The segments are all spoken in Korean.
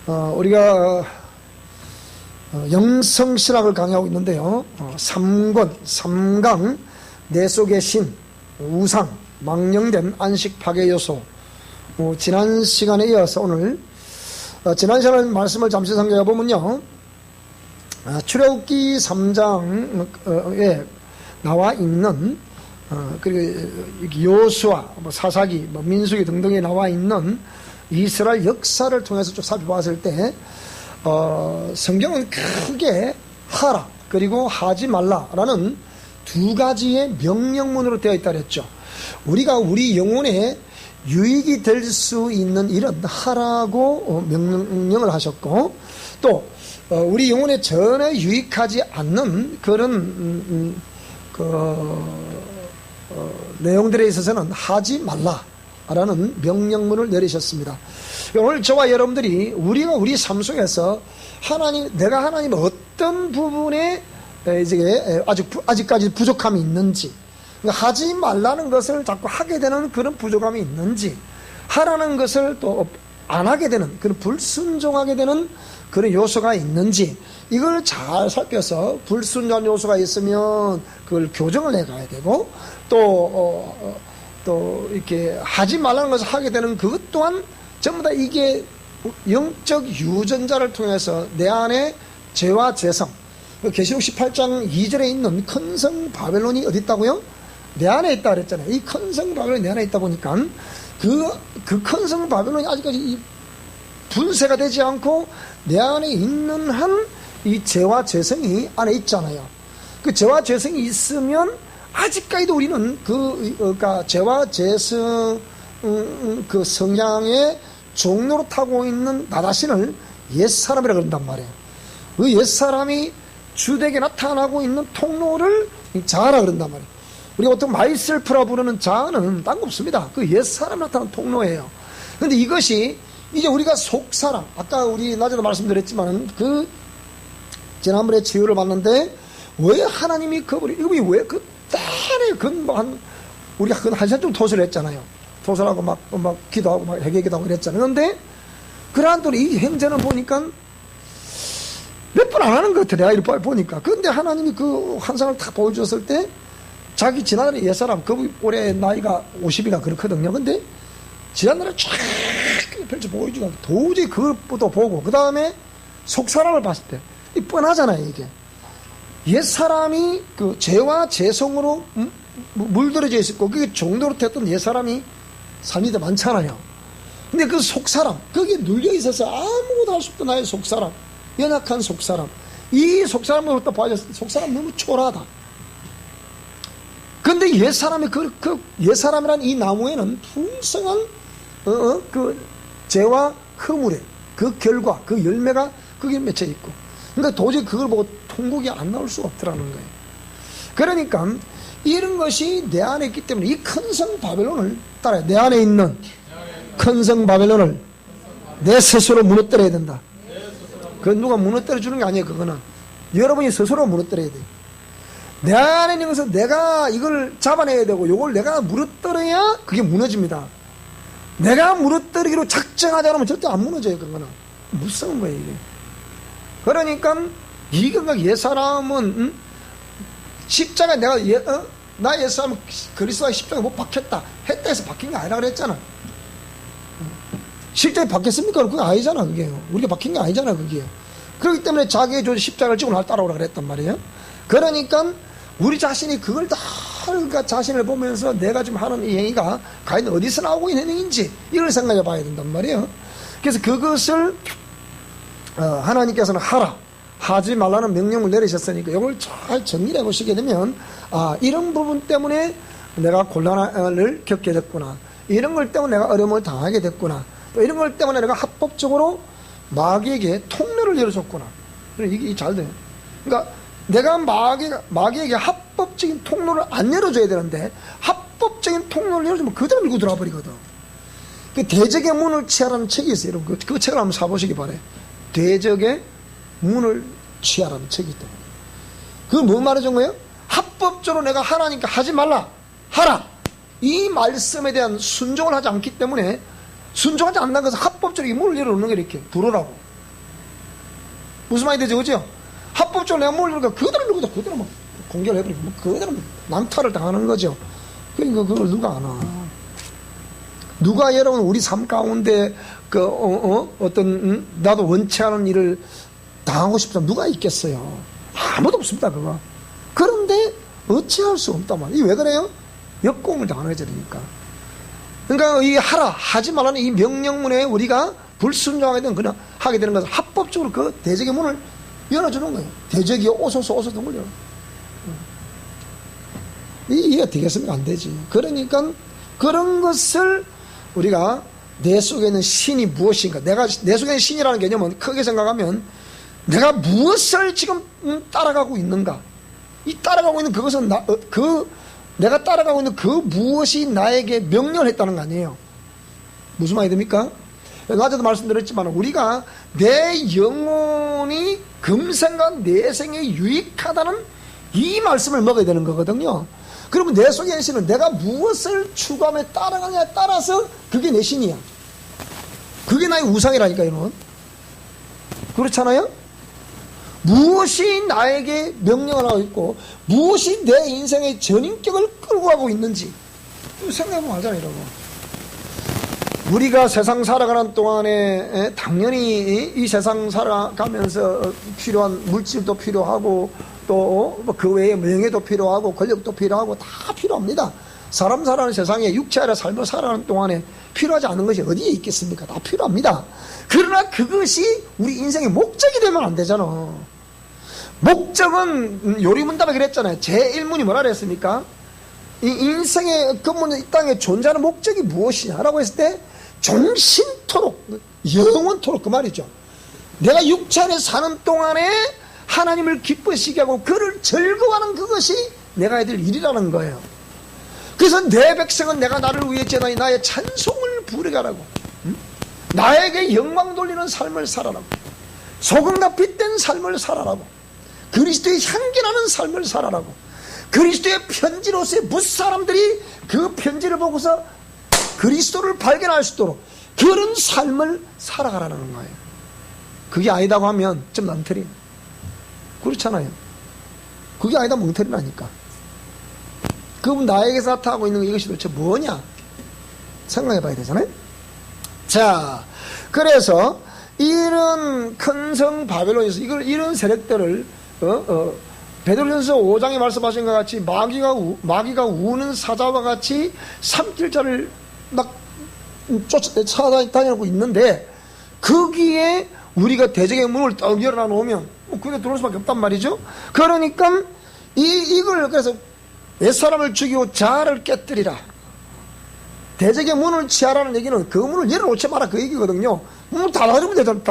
우리가 영성신학을 강의하고 있는데요. 3권, 3강, 내 속의 신, 우상, 망령된 안식 파괴 요소. 지난 시간에 이어서 오늘 지난 시간에 말씀을 잠시 상기해 보면요. 출애굽기 3장에 나와 있는 그리고 여호수아, 사사기, 민수기 등등에 나와 있는 이스라엘 역사를 통해서 쭉 살펴봤을 때 성경은 크게 하라 그리고 하지 말라라는 두 가지의 명령문으로 되어 있다 그랬죠. 우리가 우리 영혼에 유익이 될 수 있는 일은 하라고 명령을 하셨고, 또 우리 영혼에 전혀 유익하지 않는 그런 내용들에 있어서는 하지 말라라는 명령문을 내리셨습니다. 오늘 저와 여러분들이 우리가 우리 삶 속에서 내가 하나님 어떤 부분에 이제 아직까지 부족함이 있는지, 그러니까 하지 말라는 것을 자꾸 하게 되는 그런 부족함이 있는지, 하라는 것을 또 안 하게 되는 그런 불순종하게 되는 그런 요소가 있는지, 이걸 잘 살펴서 불순종한 요소가 있으면 그걸 교정을 해가야 되고, 또 이렇게 하지 말라는 것을 하게 되는 그것 또한 전부 다 이게 영적 유전자를 통해서 내 안에 죄와 죄성, 계시록 18장 2절에 있는 큰 성 바벨론이 어디 있다고요? 내 안에 있다 그랬잖아요. 이 큰 성 바벨론이 내 안에 있다 보니까 그 큰 성 바벨론이 아직까지 분쇄가 되지 않고 내 안에 있는 한 이 죄와 죄성이 안에 있잖아요. 그 죄와 죄성이 있으면 아직까지도 우리는 그러니까 죄와 죄성 그 성향의 종로로 타고 있는 나 자신을 옛사람이라 그런단 말이에요. 그 옛사람이 주되게 나타나고 있는 통로를 자아라 그런단 말이에요. 우리가 보통 마이셀프라 부르는 자아는 딴 거 없습니다. 그 옛사람이 나타나는 통로예요. 그런데 이것이 이제 우리가 속사람, 아까 우리 낮에도 말씀드렸지만 지난번에 치유를 받는데 왜 하나님이 이거 왜 딸에 우리가 한 시간 좀 토설을 했잖아요. 토설하고 막 기도하고 막 회개기도하고 그랬잖아요. 그런데 그러한 또 이 행전을 보니까 몇 번 안 하는 것 같아. 내가 이렇게 보니까. 그런데 하나님이 그 환상을 다 보여줬을 때 자기 지난날의 옛사람, 올해 나이가 50이나 그렇거든요. 근데 지난날에 쫙 펼쳐 보여주고 도저히 그것부터 보고 그 다음에 속사람을 봤을 때 뻔하잖아요. 이게 옛사람이 그 죄와 죄성으로 물들어져 있었고 그게 종로로 됐던 옛사람이 삶이 더 많잖아요. 근데 그 속사람, 거기에 눌려 있어서 아무것도 할 수 없던 나의 속사람, 연약한 속사람, 이 속사람으로부터 봐서 속사람 너무 초라하다. 근데 옛사람이 옛사람이란 이 나무에는 풍성한 그 죄와 허물의 그 결과, 그 열매가 거기에 맺혀 있고, 그러니까 도저히 그걸 보고 통곡이 안 나올 수가 없더라는 거예요. 그러니까 이런 것이 내 안에 있기 때문에 이 큰 성 바벨론을 따라야, 내 안에 있는 큰 성 바벨론을 내 스스로 무너뜨려야 된다. 그건 누가 무너뜨려 주는 게 아니에요. 그거는 여러분이 스스로 무너뜨려야 돼요. 내 안에 있는 것은 내가 이걸 잡아내야 되고, 이걸 내가 무너뜨려야 그게 무너집니다. 내가 무너뜨리기로 작정하지 않으면 절대 안 무너져요. 그거는 무서운 거예요, 이게. 그러니까 이건가 옛사람은 십자가 나 옛사람은 그리스도의 십자가 못 박혔다 했다 해서 박힌 게 아니라 그랬잖아. 실제 박혔습니까? 그게 아니잖아. 그게 우리가 박힌 게 아니잖아. 그게. 그렇기 때문에 자기의 십자가를 지고 날 따라오라 그랬단 말이에요. 그러니까 우리 자신이 그걸 다 자신을 보면서 내가 지금 하는 이 행위가 과연 어디서 나오고 있는 행위인지 이걸 생각해 봐야 된단 말이에요. 그래서 그것을 하나님께서는 하지 말라는 명령을 내리셨으니까 이걸 잘 정리해 보시게 되면, 이런 부분 때문에 내가 곤란을 겪게 됐구나, 이런 걸 때문에 내가 어려움을 당하게 됐구나, 또 이런 걸 때문에 내가 합법적으로 마귀에게 통로를 열어줬구나. 이게 잘 돼요. 그러니까 내가 마귀에게 합법적인 통로를 안 열어줘야 되는데 합법적인 통로를 열어주면 그대로 밀고 들어와 버리거든. 그 대적의 문을 취하라는 책이 있어요. 여러분 그 책을 한번 사보시기 바래요. 대적의 문을 취하라는 책이 있다. 그건 뭐 말해준 거예요? 합법적으로 내가 하라니까 하지 말라, 하라, 이 말씀에 대한 순종을 하지 않기 때문에, 순종하지 않는 것은 합법적으로 이 문을 열어놓는 게 이렇게 들어오라고. 무슨 말이 되죠? 그죠? 합법적으로 내가 뭘 누르니까 그대로 막 공개를 해버리고, 그대로 남탈을 당하는 거죠. 그러니까 그걸 누가 아나. 누가 여러분 우리 삶 가운데 나도 원치 않은 일을 당하고 싶다 누가 있겠어요? 아무도 없습니다, 그거. 그런데 어찌할 수 없단 말이에요. 이게 왜 그래요? 역공을 당하게 되니까. 그러니까 이 하지 말라는 이 명령문에 우리가 불순종하게 되면 그냥 하게 되는 것은 합법적으로 그 대적의 문을 열어주는 거예요. 대적이 오소서 등을 열어. 이해가 되겠습니까? 안 되지. 그러니까 그런 것을 우리가 내 속에 있는 신이 무엇인가, 내 속에 있는 신이라는 개념은 크게 생각하면 내가 무엇을 지금 따라가고 있는가, 이 따라가고 있는 그것은 내가 따라가고 있는 그 무엇이 나에게 명령을 했다는 거 아니에요. 무슨 말이 됩니까? 낮에도 말씀드렸지만 우리가 내 영혼이 금생과 내생에 유익하다는 이 말씀을 먹어야 되는 거거든요. 그러면 내 속에 있는 신은 내가 무엇을 추구하며 따라가냐에 따라서 그게 내 신이야. 그게 나의 우상이라니까요, 여러분. 그렇잖아요? 무엇이 나에게 명령을 하고 있고 무엇이 내 인생의 전인격을 끌고 가고 있는지 생각해보면 알잖아요, 여러분. 우리가 세상 살아가는 동안에 당연히 이 세상 살아가면서 필요한 물질도 필요하고 또 그 외에 명예도 필요하고 권력도 필요하고 다 필요합니다. 사람 살아가는 세상에 육체 아래 삶을 살아가는 동안에 필요하지 않은 것이 어디에 있겠습니까? 다 필요합니다. 그러나 그것이 우리 인생의 목적이 되면 안 되잖아. 목적은 요리문답에 그랬잖아요. 제1문이 뭐라 그랬습니까? 이 인생의 근본, 이 땅에 존재하는 목적이 무엇이냐라고 했을 때 종신토록, 영원토록 그 말이죠. 내가 육체 안에 사는 동안에 하나님을 기쁘시게 하고 그를 즐거워하는 그것이 내가 해야 될 일이라는 거예요. 그래서 내 백성은 내가 나를 위해 제나니 나의 찬송을 부르게 하라고, 나에게 영광 돌리는 삶을 살아라고, 소금과 빛된 삶을 살아라고, 그리스도의 향기나는 삶을 살아라고, 그리스도의 편지로서의 무사람들이 그 편지를 보고서 그리스도를 발견할 수 있도록 그런 삶을 살아가라는 거예요. 그게 아니다고 하면 좀 낭패리. 그렇잖아요. 그게 아니다 멍터리라니까. 그분 나에게서 나타나고 있는 이것이 도대체 뭐냐 생각해 봐야 되잖아요. 자, 그래서 이런 큰 성 바벨론에서 이런 세력들을 베드로전서 5장에 말씀하신 것 같이 마귀가 우는 사자와 같이 삼킬자를 막 찾아다니고 있는데 거기에 우리가 대적의 문을 딱 열어놔 놓으면 그게 들어올 수밖에 없단 말이죠. 그러니까 이걸 그래서 옛사람을 죽이고 자아를 깨뜨리라, 대적의 문을 치하라는 얘기는 그 문을 열어놓지 마라 그 얘기거든요. 문을 닫아주면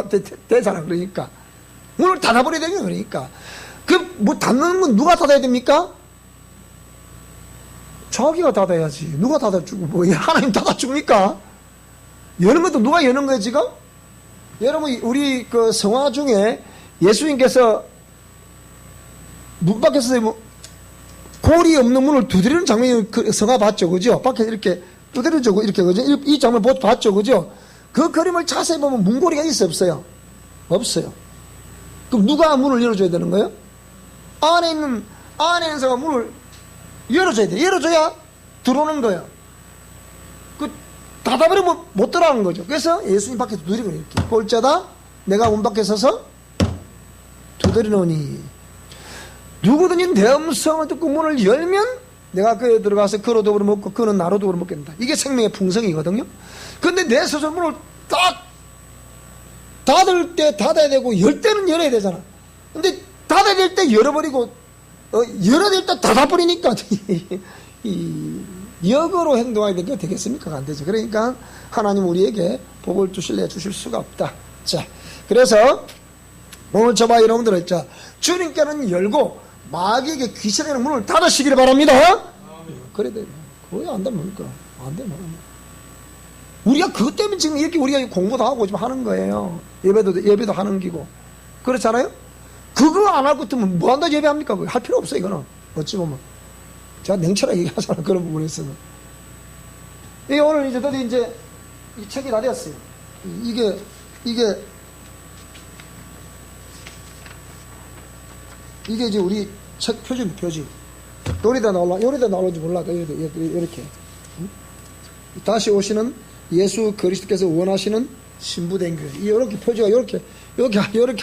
되잖아. 그러니까 문을 닫아버려야 되는 그러니까 뭐 닫는 건 누가 닫아야 됩니까? 자기가 닫아야지. 누가 닫아주고 뭐 하나님 닫아줍니까? 여는 것도 누가 여는 거예요 지금? 여러분 우리 그 성화 중에 예수님께서 문 밖에서 뭐 골이 없는 문을 두드리는 장면이 그 성화 봤죠, 그죠? 밖에 이렇게 두드려주고 이렇게 그죠? 이 장면 봤죠, 그죠? 그 그림을 자세히 보면 문고리가 있어 없어요? 없어요. 그럼 누가 문을 열어줘야 되는 거예요? 안에 있는 사가 문을 열어줘야 돼. 열어줘야 들어오는 거예요. 그 닫아버리면 못 들어가는 거죠. 그래서 예수님 밖에 두드리고 이렇게 볼자다 내가 문 밖에 서서 두드리노니 누구든지 내 음성을 듣고 문을 열면 내가 그에 들어가서 그로 더불어 먹고 그는 나로 더불어 먹겠다. 이게 생명의 풍성이거든요. 근데 내 스스로 문을 딱 닫을 때 닫아야 되고 열 때는 열어야 되잖아. 근데 닫아야 될 때 열어버리고 열어야 될 때 닫아버리니까 역으로 행동하게 되게 되겠습니까? 안 되죠. 그러니까 하나님 우리에게 복을 주실래 주실 수가 없다. 자, 그래서 오늘 저와 여러분들 자 주님께는 열고 마귀에게 귀신에는 문을 닫으시기를 바랍니다. 그래 돼. 그거 안 되면 뭘까? 안 되면 우리가 그것 때문에 지금 이렇게 우리가 공부도 하고 지금 하는 거예요. 예배도 하는 기고 그렇잖아요. 그거 안 할 것 같으면 뭐 한다 예배합니까? 할 필요 없어 이거는. 어찌 보면 제가 냉철하게 얘기하잖아 그런 부분에서는. 이게 오늘 이제 드디어 이제 이 책이 다 되었어요. 이게 이게 이제 우리 책 표지입니다, 표지. 요리다 나올지 몰라도, 이렇게. 다시 오시는 예수 그리스도께서 원하시는 신부된 교회. 이렇게 표지가 이렇게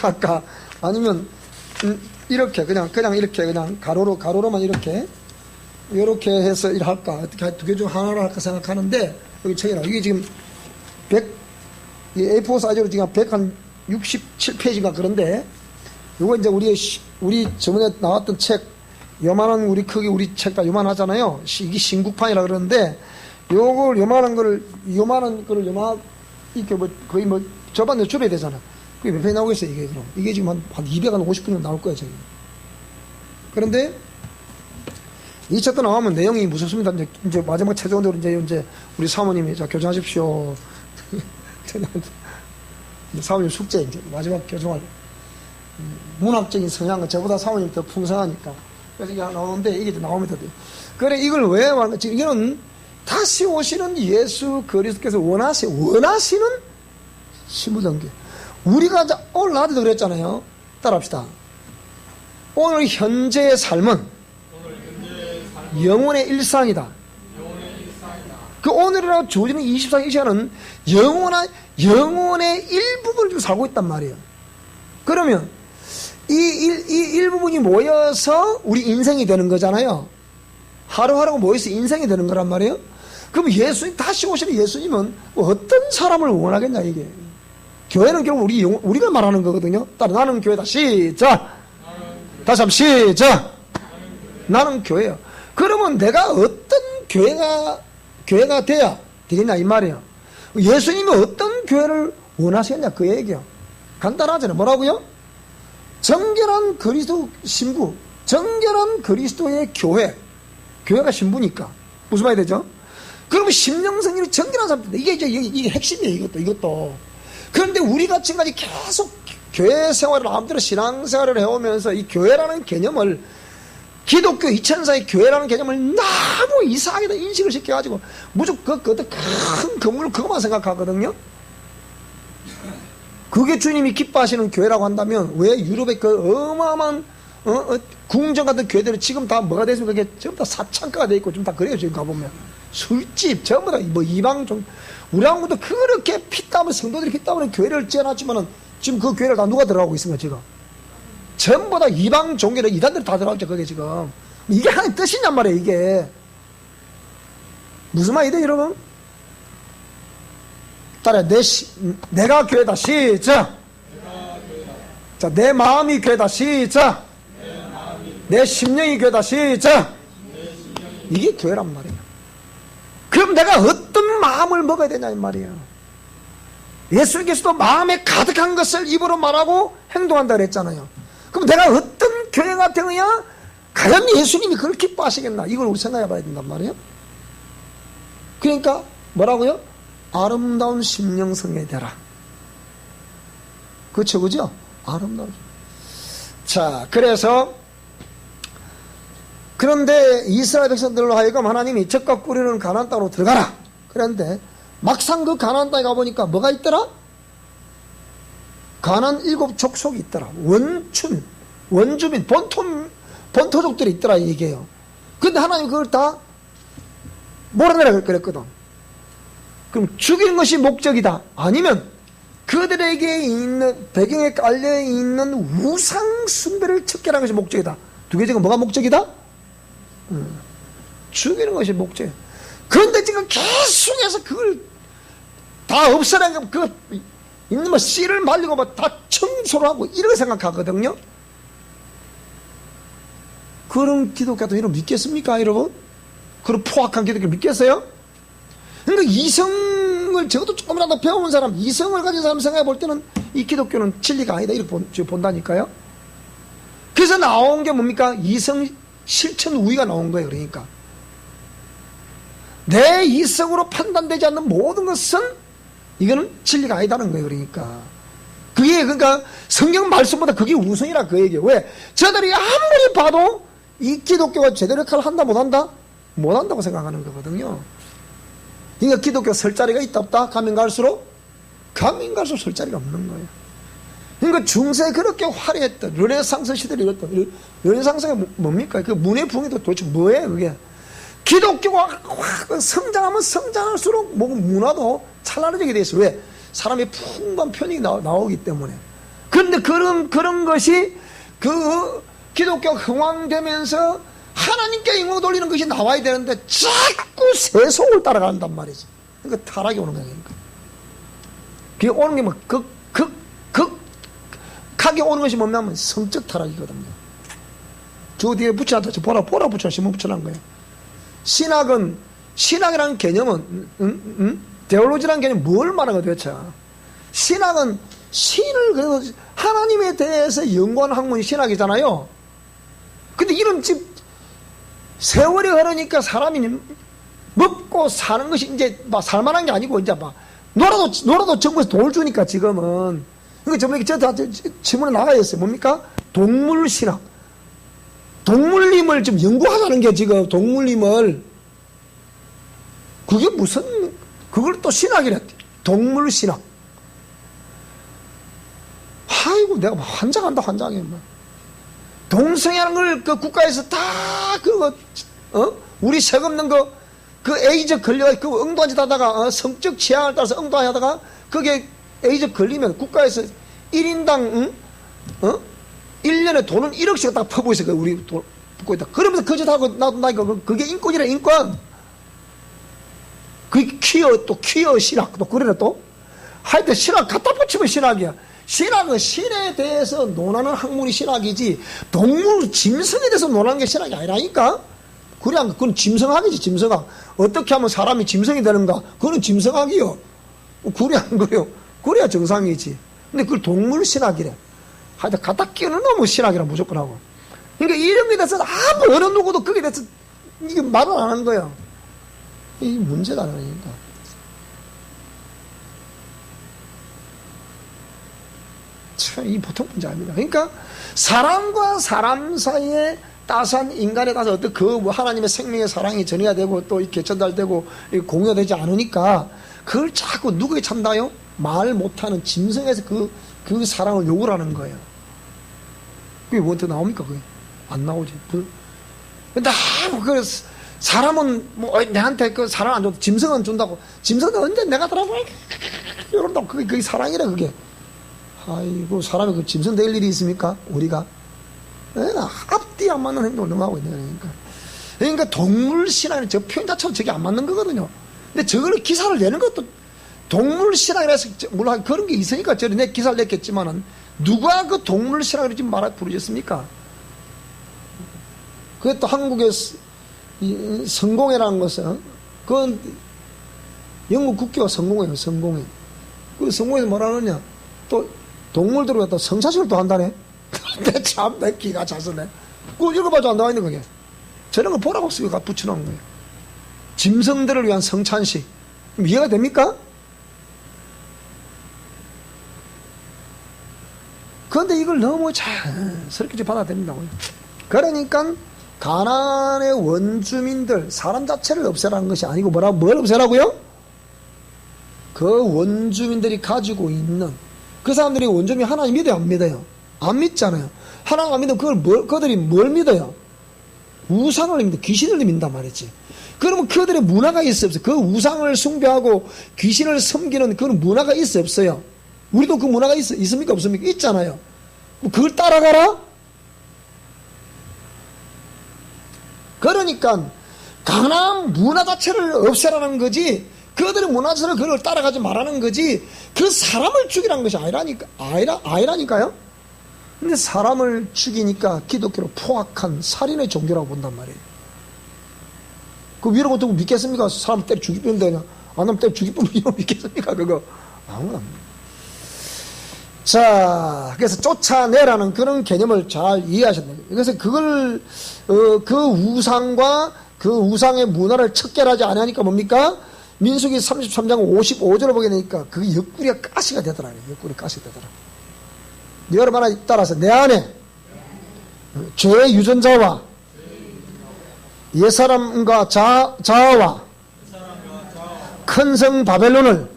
할까? 아니면, 이렇게, 그냥 이렇게, 그냥 가로로만 이렇게 해서 할까? 어떻게 두 개 중 하나를 할까 생각하는데, 여기 책에 나와. 이게 지금 이 A4 사이즈로 지금 167페이지가 그런데, 요거 이제 우리 저번에 나왔던 책, 요만한 우리 크기 우리 책다 요만하잖아요. 이게 신국판이라 그러는데, 요만한 거를 이렇게 거의 저반에 줄여야 되잖아. 그게 몇 페이지 나오겠어요, 이게 그럼. 이게 지금 한 250분 정도 나올 거예요, 저기. 그런데, 이 책도 나오면 내용이 무섭습니다. 이제 마지막 최종적으로 이제 우리 사모님이 자, 교정하십시오. 사모님 숙제 이제 마지막 교정할. 문학적인 성향은 저보다 사모님이 더 풍성하니까. 그래서 이게 나오는데 이게 나옵니다. 그래, 이걸 왜 말하는 지금 이거는 다시 오시는 예수 그리스도께서 원하시는 신부단계. 우리가 오늘 낮에도 그랬잖아요. 따라합시다. 오늘 현재의 삶은 영혼의 일상이다. 그 오늘이라고 주어지는 24시간 이 시간은 영혼의 일부분을 지금 살고 있단 말이에요. 그러면 이 일부분이 모여서 우리 인생이 되는 거잖아요. 하루하루가 모여서 인생이 되는 거란 말이에요. 그럼 다시 오시는 예수님은 어떤 사람을 원하겠냐, 이게. 교회는 결국 우리가 말하는 거거든요. 따라 나는 교회다. 시작! 다시 한번 시작! 나는 교회야. 그러면 내가 어떤 교회가 돼야 되겠냐, 이 말이에요. 예수님이 어떤 교회를 원하시겠냐, 그 얘기야. 간단하잖아요. 뭐라고요? 정결한 그리스도 신부, 정결한 그리스도의 교회. 교회가 신부니까. 무슨 말이 되죠? 그러면 심령성이 정결한 사람들. 이게 핵심이에요, 이것도. 그런데 우리가 지금까지 계속 교회 생활을 마음대로 신앙생활을 해오면서 이 교회라는 개념을 기독교 2000사의 교회라는 개념을 너무 이상하게 인식을 시켜가지고 무조건 그 큰 건물 그것만 생각하거든요. 그게 주님이 기뻐하시는 교회라고 한다면 왜 유럽의 그 어마어마한 궁전 같은 교회들은 지금 다 뭐가 됐습니까? 그게 전부 다 사창가가 돼 있고 좀 다 그래요. 지금 가보면 술집 전부 다 이방 종 우리 한국도 그렇게 피땀을 성도들이 피땀을 교회를 지어놨지만은 지금 그 교회를 다 누가 들어가고 있습니까? 지금 전부 다 이방 종교를 이단들 다 들어가죠. 그게 지금 이게 하나의 뜻이냔 말이에요. 이게 무슨 말이돼 여러분? 따라 내가 교회다. 시작. 자, 내 마음이 교회다. 시작. 내 심령이 교회다. 시작. 이게 교회란 말이에요. 그럼 내가 어떤 마음을 먹어야 되냐 이 말이에요. 예수님께서도 마음에 가득한 것을 입으로 말하고 행동한다 그랬잖아요. 그럼 내가 어떤 교회가 되어야 과연 예수님이 그걸 기뻐하시겠나, 이걸 우리 생각해 봐야 된단 말이에요. 그러니까 뭐라고요? 아름다운 심령성에 되라. 그렇죠, 그죠? 아름다운. 자, 그런데 이스라엘 백성들로 하여금 하나님이 적과 꿀이는 가나안 땅으로 들어가라. 그런데 막상 그 가나안 땅에 가보니까 뭐가 있더라? 가나안 7 족속이 있더라. 원주민, 본토족들이 있더라, 이 얘기예요. 근데 하나님 그걸 다 몰아내라 그랬거든. 그럼 죽이는 것이 목적이다. 아니면 그들에게 있는, 배경에 깔려있는 우상 숭배를 척결하는 것이 목적이다. 두 개 중에 뭐가 목적이다? 죽이는 것이 목적이에요. 그런데 지금 계속해서 그걸 다 없애라는 그 있는 씨를 말리고 다 청소를 하고 이렇게 생각하거든요. 그런 기독교도 이런 믿겠습니까, 여러분? 그런 포악한 기독교 믿겠어요? 그러니까 이성을 적어도 조금이라도 배워본 사람, 이성을 가진 사람 생각해 볼 때는 이 기독교는 진리가 아니다 이렇게 본다니까요. 그래서 나온 게 뭡니까? 이성 실천 우위가 나온 거예요. 그러니까 내 이성으로 판단되지 않는 모든 것은 이거는 진리가 아니다는 거예요. 그러니까 성경 말씀보다 그게 우선이라 그 얘기예요. 왜? 저들이 아무리 봐도 이 기독교가 제대로 역할을 한다 못한다? 못한다고 생각하는 거거든요. 그러니까 기독교 설 자리가 있다 없다? 가면 갈수록 설 자리가 없는 거예요. 그러니까 중세 그렇게 화려했던 르네상스 시대를 이뤘던 르네상스가 뭡니까? 그 문의 부흥이 도대체 뭐예요 그게? 기독교가 성장하면 성장할수록 뭐 문화도 찬란해지게 돼 있어. 왜? 사람의 풍부한 편익이 나오기 때문에. 그런데 그런 것이 그 기독교가 흥왕되면서 하나님께 영광 돌리는 것이 나와야 되는데 자꾸 세속을 따라간단 말이지. 그러니까 타락이 오는 거야. 그러니까. 그게 오는 게 뭐 극하게 오는 것이 뭐냐면 성적 타락이거든요. 저 뒤에 붙여놨다. 보라 붙여 신문 붙여놓은 거예요. 신학이라는 개념은 데올로지라는 개념은 뭘 말하는 거야 도대체? 신학은 신을 그래서 하나님에 대해서 연구하는 학문이 신학이잖아요. 근데 이런 집 세월이 흐르니까 사람이 먹고 사는 것이 이제 막 살만한 게 아니고 이제 막 놀아도 정부에서 돈을 주니까 지금은. 그러니까 저번에 저다 질문에 나가 있어요. 뭡니까? 동물신학. 동물림을 좀 연구하자는 게 지금 동물림을 그게 무슨 그걸 또 신학이래. 동물신학. 아이고 내가 환장한다 환장해. 동성애라는 걸 그 국가에서 다 그거 우리 세금 넣은 거 그 에이즈 걸려 그 엉뚱한 짓 하다가 성적 취향을 따라서 엉뚱하게 하다가 그게 에이즈 걸리면 국가에서 1인당 1년에 돈은 1억씩 딱 퍼부어 있어. 우리 돈 붓고 있다. 그러면서 그 짓 하고 나니까 그게 인권이라 인권. 그게 퀴어 신학 또 그래 또 하여튼 신학 갖다 붙이면 신학이야. 신학은 신에 대해서 논하는 학문이 신학이지 동물 짐승에 대해서 논하는 게 신학이 아니라니까. 그건 짐승학이지. 짐승학. 어떻게 하면 사람이 짐승이 되는가? 그거는 짐승학이요. 그래 안 그래요? 그래야 정상이지. 근데 그걸 동물 신학이래. 하여튼 갖다 끼우는 놈은 신학이라 무조건 하고. 그러니까 이런 게 대해서 아무 어느 누구도 거기에 대해서 이게 말을 안 하는 거야. 이 문제가 아니니까. 참, 이 보통 문제 아닙니다. 그러니까 사람과 사람 사이에 따스한 인간에 따라서 어떤 그 하나님의 생명의 사랑이 전해야 되고 또 이렇게 전달되고 공유되지 않으니까 그걸 자꾸 누구에 찬다요? 말 못하는 짐승에서 그 사랑을 요구를 하는 거예요. 그게 뭐한테 나옵니까? 그게 안 나오지. 근데 그 사람은 뭐 내한테 그 사랑 안 줘도 짐승은 준다고. 짐승은 언제 내가 들어봐 이런다고. 그게 사랑이라 그게. 아이고 사람이 그 짐승 될 일이 있습니까? 우리가 앞뒤 안 맞는 행동을 너무 하고 있는 거니까. 그러니까 동물신앙은 저 표현 자체로 저게 안 맞는 거거든요. 근데 저걸 기사를 내는 것도 동물신앙이라서 물론 그런 게 있으니까 저를 내 기사를 냈겠지만은 누가 그 동물신앙을 지금 부르셨습니까? 그것도 한국의 성공회라는 것은 그건 영국 국기와 성공회예요. 성공회. 그 성공회에서 뭐라 그러냐? 또 동물들을 갖다 성찬식을 또 한다네. 참 내 기가 차서네. 그거 읽어봐도 안 나와 있는 거게. 저런 거 보라고 쓰고 붙여놓은 거예요. 짐승들을 위한 성찬식. 이해가 됩니까? 그런데 이걸 너무 자연스럽게 받아들인다고요. 그러니까 가나안의 원주민들 사람 자체를 없애라는 것이 아니고 뭘 없애라고요? 그 원주민들이 가지고 있는 그 사람들이 원주민 하나님 믿어요 안 믿어요? 안 믿잖아요. 하나님 안 믿으면 그들이 뭘 믿어요? 우상을 믿는다. 귀신을 믿는단 말이지. 그러면 그들의 문화가 있어 없어요? 그 우상을 숭배하고 귀신을 섬기는 그런 문화가 있어 없어요? 우리도 그 문화가 있습니까 없습니까? 있잖아요. 그걸 따라가라? 그러니까 가나안 문화 자체를 없애라는 거지 그들의 문화 자체를 그걸 따라가지 말라는 거지 그 사람을 죽이라는 것이 아니라니까요. 근데 사람을 죽이니까 기독교로 포악한 살인의 종교라고 본단 말이에요. 그 위로 보통 믿겠습니까? 사람 때려 죽이면 되냐? 안 하면 때려 죽이면 믿겠습니까? 그거 아무나 안 믿어요. 자, 그래서 쫓아내라는 그런 개념을 잘 이해하셔야 돼요. 그래서 그걸 그 우상과 그 우상의 문화를 척결하지 않으니까 뭡니까? 민수기 33장 55절을 보게 되니까 그 옆구리가 가시가 되더라고요. 옆구리 가시가 되더라고요. 여러분 하나 따라서 내 안에 죄의 유전자와 옛사람과 자아와 큰 성 바벨론을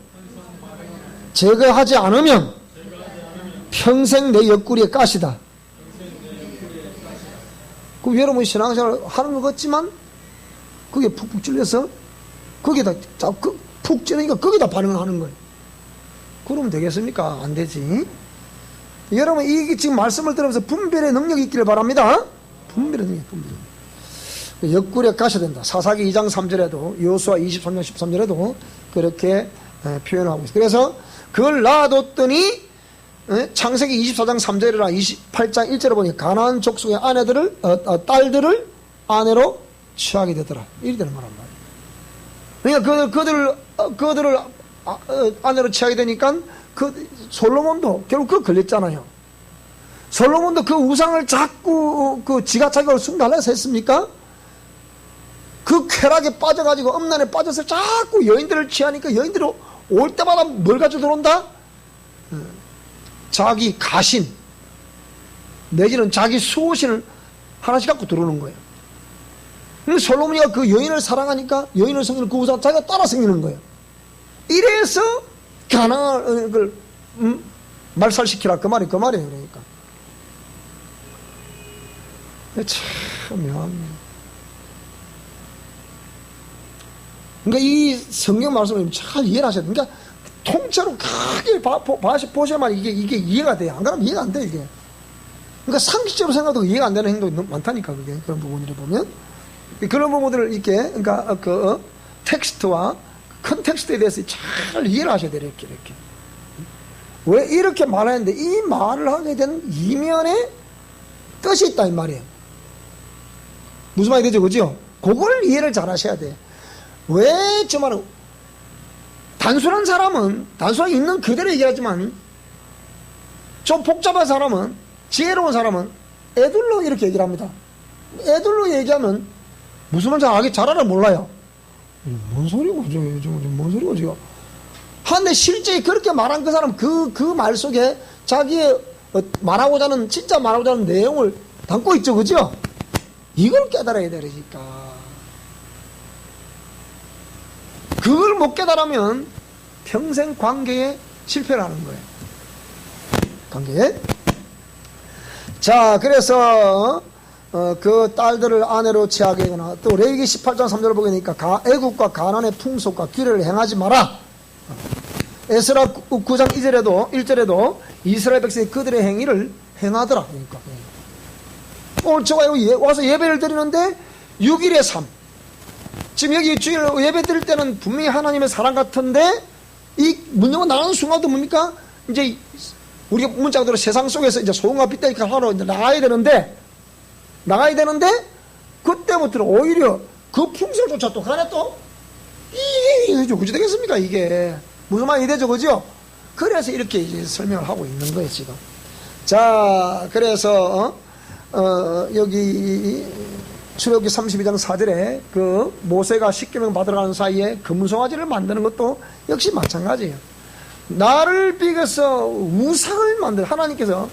제거하지 않으면 평생 내 옆구리에 가시다. 그럼 여러분 신앙생활 하는 것 같지만 그게 푹푹 찔려서 거기다 푹 찌르니까 거기다 반응을 하는 거예요. 그러면 되겠습니까? 안 되지. 여러분 이 지금 말씀을 들으면서 분별의 능력이 있기를 바랍니다. 분별의 능력, 분별. 옆구리에 가셔야 된다. 사사기 2장 3절에도 여호수아 23장 13절에도 그렇게 표현하고 있어요. 그래서 그걸 놔뒀더니 창세기 24장 3절이나 28장 1절에 보니까 가나안 족속의 아내들을 딸들을 아내로 취하게 되더라. 이리 되는 말한 말이에요. 그러니까 그들을 아내로 취하게 되니까 솔로몬도 결국 그거 걸렸잖아요. 솔로몬도 그 우상을 자꾸 지가 자기가 숭배하려고 했습니까? 그 쾌락에 빠져가지고 음란에 빠져서 자꾸 여인들을 취하니까 여인들이 올 때마다 뭘 가지고 들어온다? 자기 가신 내지는 자기 수호신을 하나씩 갖고 들어오는 거예요. 솔로몬이가 그 여인을 사랑하니까 여인을 섬기는 그 우상 자기가 따라 섬기는 거예요. 이래서 가나안을 말살시키라 그 말이에요. 그러니까 참 묘합니다. 그러니까 이 성경 말씀을 잘 이해를 하셔야 돼요. 그러니까 통째로 크게 보셔야만 이게 이해가 돼요. 안 그러면 이해가 안 돼, 이게. 그러니까 상식적으로 생각도 이해가 안 되는 행동이 너무 많다니까, 그게. 그런 부분들을 보면. 그런 부분들을 이렇게, 그러니까 텍스트와 컨텍스트에 대해서 잘 이해를 하셔야 돼요, 이렇게. 왜 이렇게 말하는데 이 말을 하게 된 이면에 뜻이 있다, 이 말이에요. 무슨 말이 되죠, 그죠? 그걸 이해를 잘 하셔야 돼. 왜 저 말은 단순한 사람은 단순하게 있는 그대로 얘기하지만 좀 복잡한 사람은 지혜로운 사람은 애들로 이렇게 얘기를 합니다. 애들로 얘기하면 무슨 말인지 잘 알아 몰라요. 뭔 소리고 뭔 소리고 지금 한데 실제 그렇게 말한 그 사람 그 말 속에 자기의 말하고자 하는 진짜 말하고자 하는 내용을 담고 있죠, 그죠? 이걸 깨달아야 되니까. 그걸 못 깨달으면 평생 관계에 실패를 하는 거예요. 관계에. 자, 그래서 그 딸들을 아내로 취하게 하거나 또 레위기 18장 3절을 보게 되니까 애국과 가난의 풍속과 규례를 행하지 마라. 에스라 9장 1절에도 이스라엘 백성이 그들의 행위를 행하더라. 그러니까 오늘 제가 여기 와서 예배를 드리는데 6일의 삶. 지금 여기 주일 예배 드릴 때는 분명히 하나님의 사랑 같은데 이 문정은 나가는 순간도 뭡니까? 이제 우리가 문자대로 세상 속에서 이제 소금과 빗대기를 하러 이제 나가야 되는데 그때부터는 오히려 그 풍속조차 또 가네 또 이게 그지 되겠습니까? 이게 무슨 말이 되죠, 그죠? 그래서 이렇게 이제 설명을 하고 있는 거예요 지금. 자, 그래서 여기 출애굽기 32장 4절에 그 모세가 십계명 받으러 가는 사이에 금송아지를 만드는 것도 역시 마찬가지예요. 나를 비교해서 우상을 하나님께서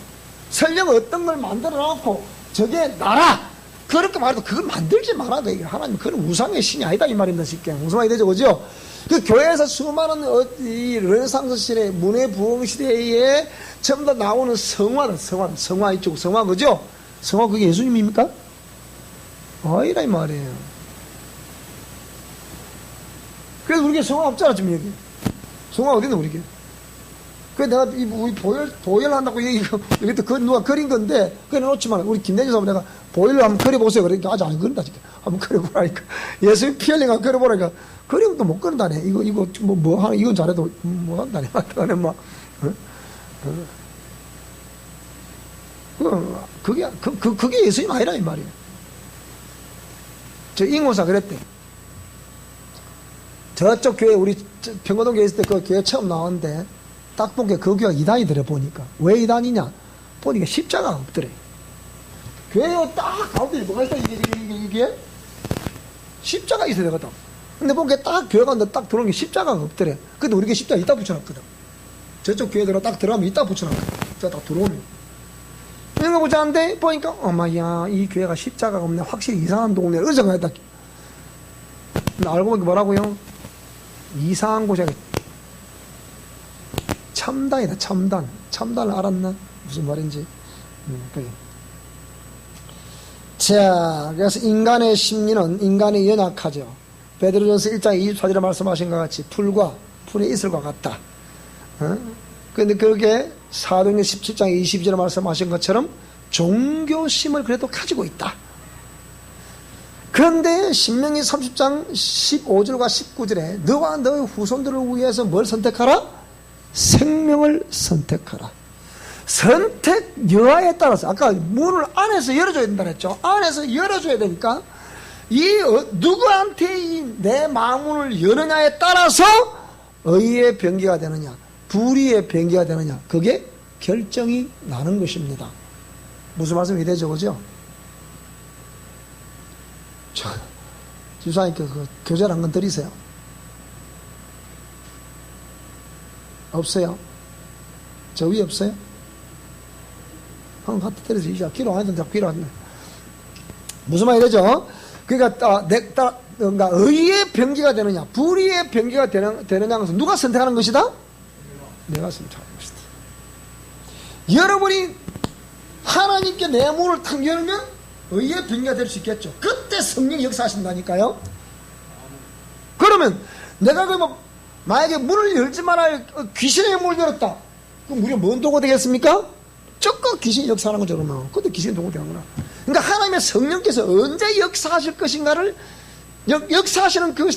설령 어떤 걸 만들어 놓고 저게 나라 그렇게 말해도 그걸 만들지 마라. 하나님 그건 우상의 신이 아니다 이 말입니다. 쉽게 무슨 말이 되죠, 그죠? 그 교회에서 수많은 이 르네상스 시대 문해 부흥 시대에 전부 다 나오는 성화 이쪽 성화 그죠? 성화 그게 예수님입니까? 아니라 이 말이에요. 그래서 우리게 성화 없잖아 지금 여기. 성화 어디 있는 우리게? 그 내가 우리 보혈 한다고 여기 또 누가 그린 건데 그래 놓지만 우리 김대중 사람 내가 보혈을 한번 그려보세요. 그러니까 아직 안 그린다 지금. 한번 그려보라니까. 예수님 피 흘린 거 그려보라니까. 그리면 또 못 그린다네. 이거 뭐 하나 이건 잘해도 뭐 한다네. 막 그게 예수님 아니라 이 말이에요. 저 ing호사 그랬대. 저쪽 교회 우리 평거동 교회 있을 때 그 교회 처음 나왔는데 딱 본 게 그 교회가 이단이더래 보니까. 왜 이단이냐? 보니까 십자가가 없더래. 교회에 딱 가운데 뭐가 있다 이게 십자가 있어야 되거든. 근데 보니까 딱 교회 가는데 딱 들어오는 게 십자가가 없더래. 근데 우리 교회 십자가 이따 붙여놨거든. 저쪽 교회 딱 들어가면 이따 붙여놨거든. 제가 딱 들어오면. 이런 거 보자는데 보니까 어마야 이 교회가 십자가가 없네. 확실히 이상한 동네에 의정하다. 알고 보니까 뭐라고요? 이상한 곳에 참단이다. 참단. 참단을 알았나? 무슨 말인지. 그래. 자, 그래서 인간의 심리는 인간이 연약하죠. 베드로전서 1장 24절에 말씀하신 것 같이 풀의 이슬과 같다. 그런데 그게 사도행전 17장 22절에 말씀하신 것처럼 종교심을 그래도 가지고 있다. 그런데 신명기 30장 15절과 19절에 너와 너의 후손들을 위해서 뭘 선택하라? 생명을 선택하라. 선택 여하에 따라서 아까 문을 안에서 열어줘야 된다 했죠. 안에서 열어줘야 되니까 누구한테 내 마음문을 여느냐에 따라서 의의 병기가 되느냐 불의의 병기가 되느냐 그게 결정이 나는 것입니다. 무슨 말씀이 되죠? 그죠? 집사님께 그 교재를 한 건 드리세요. 없어요? 저 위에 없어요? 한번 갖다 드리세요. 기도 안 했는데 기도 안 했네. 무슨 말이 되죠? 그러니까 그러니까 의의 병기가 되느냐 불의의 병기가 되느냐 것은 누가 선택하는 것이다? 내가 선택하는 것이다. 여러분이 하나님께 내 문을 탁 열면 의의 병기가 될 수 있겠죠. 그때 성령이 역사하신다니까요. 그러면 내가 만약에 문을 열지 말아야 귀신의 문을 열었다. 그럼 우리가 뭔 도구 되겠습니까? 적극 귀신이 역사하는 거죠. 그러면 그때 귀신이 도구 되는구나. 그러니까 하나님의 성령께서 언제 역사하실 것인가를 역사하시는 그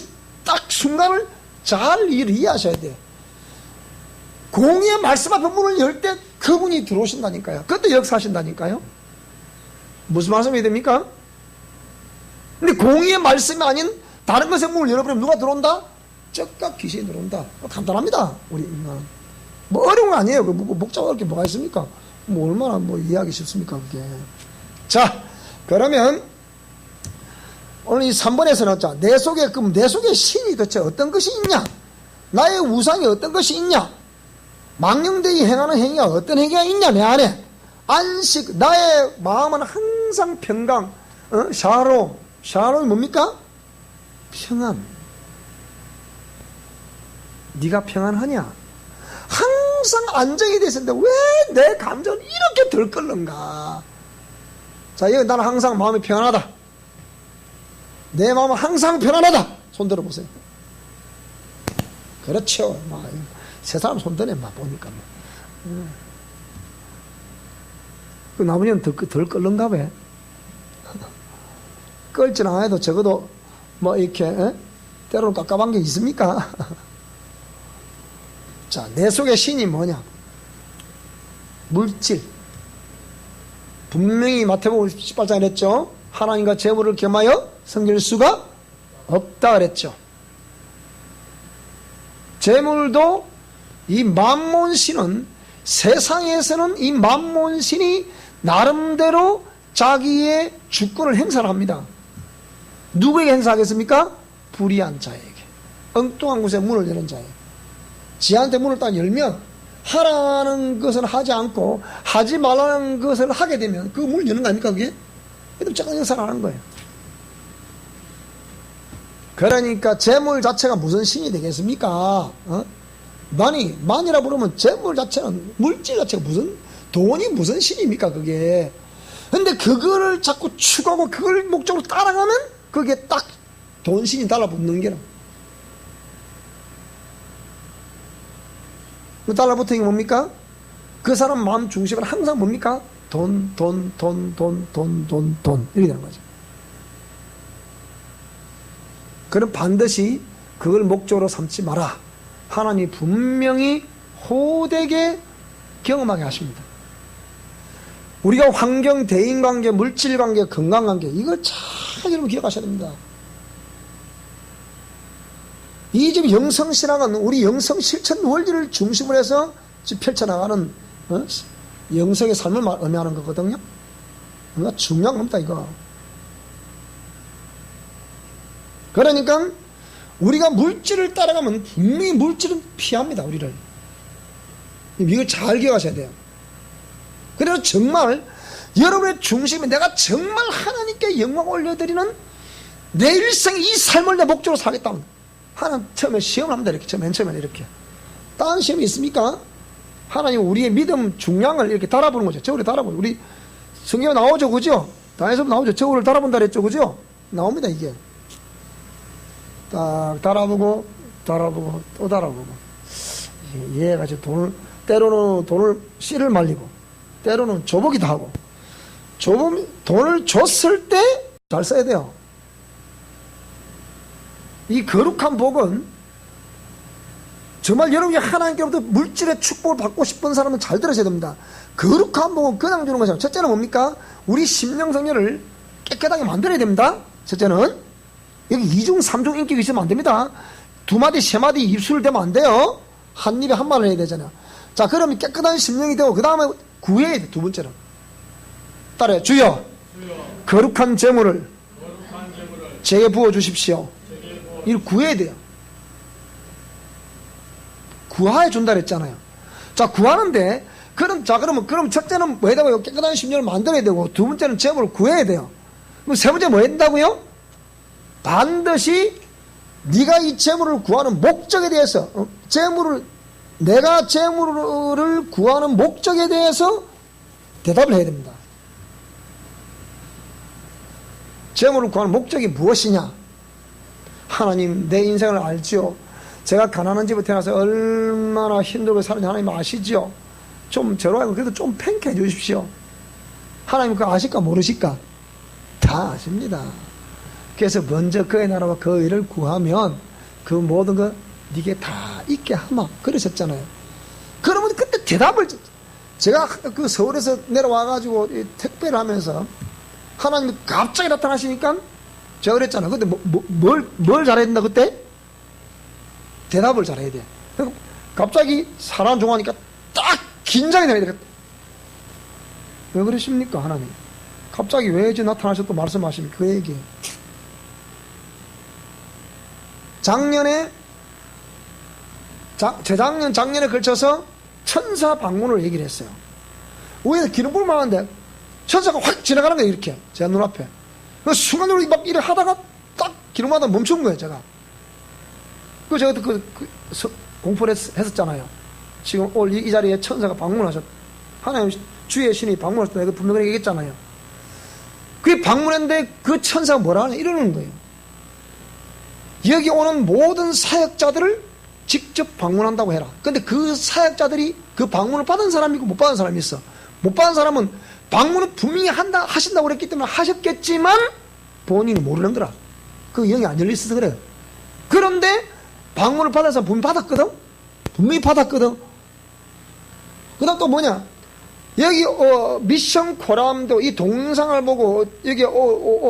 딱 순간을 잘 이해하셔야 돼요. 공의의 말씀 앞에 문을 열 때 그분이 들어오신다니까요. 그때 역사하신다니까요. 무슨 말씀이 됩니까? 근데 공의의 말씀이 아닌 다른 것의 문을 열어버리면 누가 들어온다? 적각 귀신이 들어온다. 간단합니다. 우리 인간은. 뭐 어려운 거 아니에요. 복잡할 게 뭐가 있습니까? 뭐 얼마나 이해하기 쉽습니까 그게. 자, 그러면 오늘 이 3번에서는 자, 내 속에 신이 도대체 어떤 것이 있냐? 나의 우상이 어떤 것이 있냐? 망령되이 행하는 행위가 어떤 행위가 있냐 내 안에? 안식, 나의 마음은 항상 평강, 샬롬이 뭡니까? 평안. 네가 평안하냐? 항상 안정이 되어 있는데 왜 내 감정은 이렇게 들끓는가? 자, 여기 나는 항상 마음이 평안하다. 내 마음은 항상 평안하다. 손 들어보세요. 그렇죠. 세 사람 손 드네, 보니까. 그 나머지는 덜 끓는가 봐. 끓진 않아도 적어도 이렇게 때로는 깝깝한 게 있습니까? 자, 내 속의 신이 뭐냐? 물질. 분명히 마태복음 18장에 했죠. 하나님과 재물을 겸하여 섬길 수가 없다 그랬죠. 재물도 이 만몬신은 세상에서는 이 만몬신이 나름대로 자기의 주권을 행사를 합니다. 누구에게 행사하겠습니까? 불의한 자에게. 엉뚱한 곳에 문을 여는 자에게. 지한테 문을 딱 열면 하라는 것을 하지 않고 하지 말라는 것을 하게 되면 그 문을 여는 거 아닙니까 그게? 그래도 작은 행사를 하는 거예요. 그러니까 재물 자체가 무슨 신이 되겠습니까? 만이라 부르면 재물 자체는 물질 자체가 돈이 무슨 신입니까 그게? 근데 그거를 자꾸 추구하고 그걸 목적으로 따라가면 그게 딱 돈 신이 달라붙는 게라. 그 달라붙은 게 뭡니까? 그 사람 마음 중심은 항상 뭡니까? 돈 이렇게 되는 거죠. 그럼 반드시 그걸 목적으로 삼지 마라. 하나님이 분명히 호되게 경험하게 하십니다. 우리가 환경, 대인관계, 물질관계, 건강관계 이걸 잘 여러분 기억하셔야 됩니다. 이 집 영성신학은 우리 영성 실천 원리를 중심으로 해서 펼쳐나가는 영성의 삶을 의미하는 거거든요. 그러니까 중요한 겁니다 이거. 그러니까 우리가 물질을 따라가면 분명히 물질은 피합니다 우리를. 이걸 잘 기억하셔야 돼요. 그래서 정말 여러분의 중심에 내가 정말 하나님께 영광 올려드리는 내 일생 이 삶을 내 목적으로 살겠다면 하나님 처음에 시험을 합니다. 이렇게 맨 처음에 이렇게. 다른 시험이 있습니까? 하나님 우리의 믿음 중량을 이렇게 달아보는 거죠. 저울에 달아보는. 우리 성경에 나오죠, 그죠? 다에서 나오죠. 저울을 달아본다 그랬죠, 그죠? 나옵니다, 이게. 딱 달아보고 또 달아보고. 얘가 때로는 돈을 씨를 말리고, 때로는 줘보기도 하고. 돈을 줬을 때 잘 써야 돼요. 이 거룩한 복은 정말 여러분이 하나님께로부터 물질의 축복을 받고 싶은 사람은 잘 들으셔야 됩니다. 거룩한 복은 그냥 주는 것이 아니라 첫째는 뭡니까? 우리 심령성녀를 깨끗하게 만들어야 됩니다. 첫째는 여기 2중 3중 인격이 있으면 안 됩니다. 2마디 3마디 입술 되면 안 돼요. 한 입에 한 말을 해야 되잖아요. 자, 그러면 깨끗한 심령이 되고 그 다음에 구해야 돼. 두 번째는 따라해. 주여 거룩한 재물을 제게 부어주십시오. 이걸 구해야 돼요. 구하여 준다 그랬잖아요. 자, 구하는데 그럼 첫째는 뭐 해야 되고요? 깨끗한 심령을 만들어야 되고, 두 번째는 재물을 구해야 돼요. 그럼 세 번째 뭐 해야 된다고요? 반드시 네가 이 재물을 구하는 목적에 대해서 내가 재물을 구하는 목적에 대해서 대답을 해야 됩니다. 재물을 구하는 목적이 무엇이냐? 하나님, 내 인생을 알지요. 제가 가난한 집에 태어나서 얼마나 힘들고 사는지 하나님 아시지요. 좀 저로 하여금 그래도 좀 팽쾌해 주십시오. 하나님 그거 아실까 모르실까? 다 아십니다. 그래서 먼저 그의 나라와 그 의를 구하면 그 모든 거 네게 다 있게 하마 그러셨잖아요. 그러면 그때 대답을, 제가 그 서울에서 내려와가지고 택배를 하면서 하나님이 갑자기 나타나시니까 제가 그랬잖아요. 근데 뭘 잘해야 된다 그때? 대답을 잘해야 돼. 갑자기 사람 좋아하니까 딱 긴장이 되야 되겠다. 왜 그러십니까, 하나님? 갑자기 왜 이제 나타나셨다고 말씀하십니까? 그 얘기. 작년에 걸쳐서 천사 방문을 얘기를 했어요. 위에서 기름 불만 하는데 천사가 확 지나가는 거예요, 이렇게. 제 눈앞에. 순간적으로 막 이래 하다가 딱 기름하다 멈춘 거예요, 제가. 제가 공포를 했었잖아요. 지금 올 이 자리에 천사가 방문하셨, 하나님 주의 신이 방문하셨다. 내가 분명히 얘기했잖아요. 그게 방문했는데 그 천사가 뭐라 하냐, 이러는 거예요. 여기 오는 모든 사역자들을 직접 방문한다고 해라. 근데 그 사역자들이 그 방문을 받은 사람이 있고 못 받은 사람이 있어. 못 받은 사람은 방문을 분명히 하신다고 그랬기 때문에 하셨겠지만 본인은 모르는 거라. 그 영이 안 열려있어서 그래요. 그런데 방문을 받아서 분명히 받았거든? 분명히 받았거든? 그 다음 또 뭐냐? 여기, 미션 코람도 이 동영상을 보고, 여기,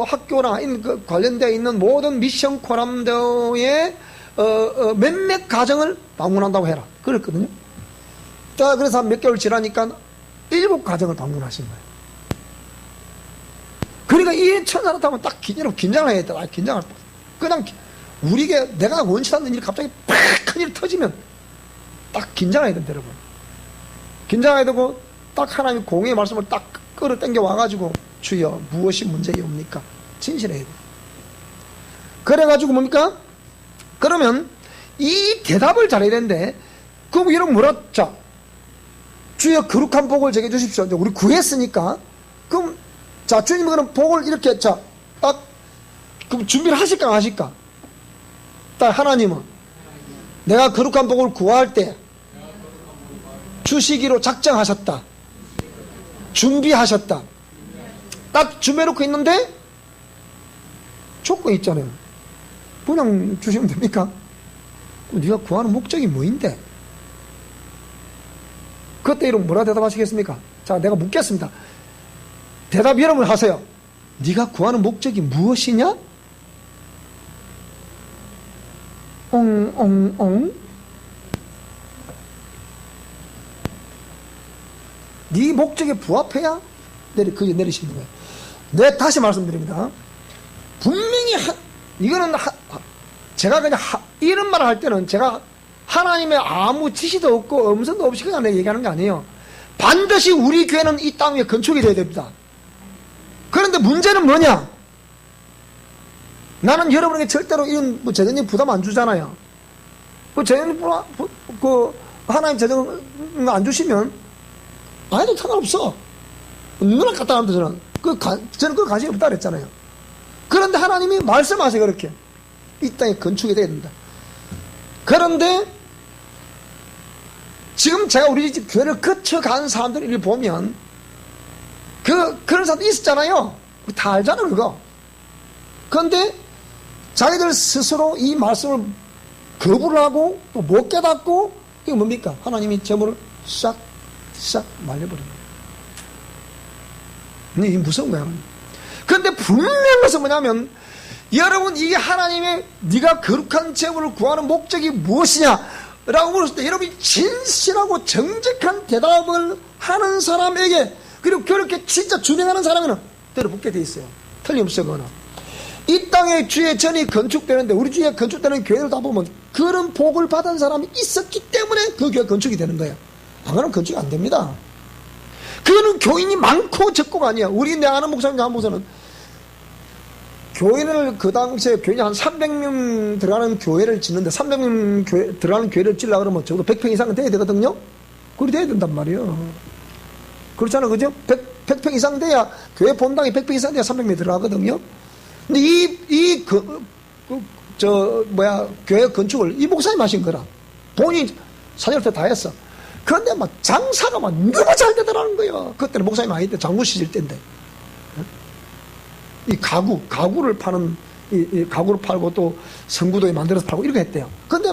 학교나, 관련되어 있는 모든 미션 코람도의, 몇몇 가정을 방문한다고 해라. 그랬거든요. 자, 그래서 한 몇 개월 지나니까 7가정을 방문하신 거예요. 그러니까 이 천사를 타면 딱 긴장을 해야 돼. 긴장을. 그냥, 우리게 내가 원치 않는 일이 갑자기 팍 큰 일이 터지면 딱 긴장해야 된다, 여러분. 긴장해야 되고, 딱 하나님 공의 말씀을 딱 끌어 당겨 와가지고, 주여, 무엇이 문제이옵니까? 진실해야 돼. 그래가지고 뭡니까? 그러면 이 대답을 잘해야 되는데, 그럼 여러분 뭐라, 자, 주여 거룩한 복을 제게 주십시오. 우리 구했으니까, 그럼, 자, 주님은 그럼 복을 이렇게, 자, 딱, 그럼 준비를 하실까, 안 하실까? 딱 하나님은 내가 거룩한 복을 구할 때 주시기로 작정하셨다. 준비하셨다. 딱 준비해놓고 있는데 조건이 있잖아요. 그냥 주시면 됩니까? 네가 구하는 목적이 뭐인데? 그때 이러면 뭐라 대답하시겠습니까? 자, 내가 묻겠습니다. 대답 여러분 하세요. 네가 구하는 목적이 무엇이냐? 네 목적에 부합해야 내리시는 거예요. 네, 다시 말씀드립니다. 분명히 이거는 제가 그냥 이런 말을 할 때는 제가 하나님의 아무 지시도 없고 음성도 없이 그냥 내가 얘기하는 게 아니에요. 반드시 우리 교회는 이 땅 위에 건축이 되어야 됩니다. 그런데 문제는 뭐냐? 나는 여러분에게 절대로 이런 재정적 부담 안 주잖아요. 재정적 하나님 재정 안 주시면 안 해도 상관없어. 누나 갖다 놔도 저는 저는 그 관심이 없다 그랬잖아요. 그런데 하나님이 말씀하세요. 그렇게 이 땅에 건축이 돼야 된다. 그런데 지금 제가 우리 집 교회를 거쳐간 사람들을 보면 그런 사람도 있었잖아요. 다 알잖아요, 그거. 그런데 자기들 스스로 이 말씀을 거부를 하고 또 못 깨닫고 이게 뭡니까? 하나님이 재물을 싹 말려버린 거예요. 이게 무서운 거야. 그런데 분명한 것은 뭐냐면 여러분 이게 하나님의 네가 거룩한 재물을 구하는 목적이 무엇이냐 라고 물었을 때 여러분이 진실하고 정직한 대답을 하는 사람에게 그리고 그렇게 진짜 준행하는 사람에는 들어붙게 돼 있어요. 틀림없어 그거는. 이 땅에 주의 전이 건축되는데 우리 주에 건축되는 교회를 다 보면 그런 복을 받은 사람이 있었기 때문에 그 교회가 건축이 되는 거예요. 안 그러면 건축이 안 됩니다. 그거는 교인이 많고 적고가 아니야. 우리 내 아는 목사님 한 목사는 교인을 그 당시에 교인이 한 300명 들어가는 교회를 짓는데 300명 들어가는 교회를 짓려고 그러면 적어도 100평 이상은 돼야 되거든요. 그리 돼야 된단 말이에요. 그렇잖아요. 그죠? 100평 이상 돼야 교회 본당이 100평 이상 돼야 300명이 들어가거든요. 근데 교회 건축을 이 목사님 하신 거라. 본인이 사절부터 다 했어. 그런데 막 장사가 막 너무 잘 되더라는 거예요. 그때는 목사님 아닌데 장로 시절 때인데. 이 가구를 파는, 이 가구를 팔고 또 성구도에 만들어서 팔고 이렇게 했대요. 근데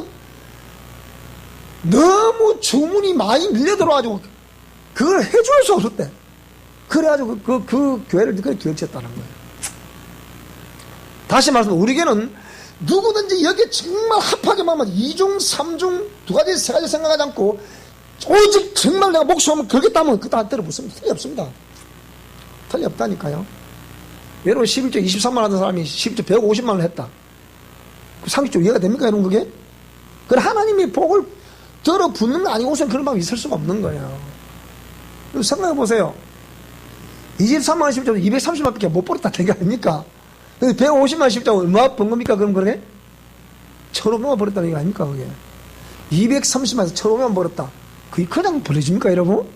너무 주문이 많이 밀려 들어와가지고 그걸 해줄 수 없었대. 그래가지고 그 교회를 그렇게 기억했다는 거예요. 다시 말해서 우리 교회는 누구든지 여기에 정말 합하게 말하면 2중, 3중, 2가지, 3가지 생각하지 않고 오직 정말 내가 목숨을 걸겠다면 그다 들어붙습니다. 틀리 없습니다. 틀리 없다니까요. 여러분 11조 23만 하던 사람이 11조 150만 원을 했다. 그 상식적으로 이해가 됩니까? 여러분 그게? 그래 하나님이 복을 들어붙는 거 아니고서는 그런 방법이 있을 수가 없는 거예요. 생각해 보세요. 23만 원 11조 230만 원밖에 못 벌었다는 게 아닙니까? 150만 원 10조 얼마 번 겁니까? 그럼 그러게? 1,500만 원 벌었다는 게 아닙니까? 그게? 230만 원에서 1,500만 원 벌었다. 그게 그냥 벌어집니까? 여러분?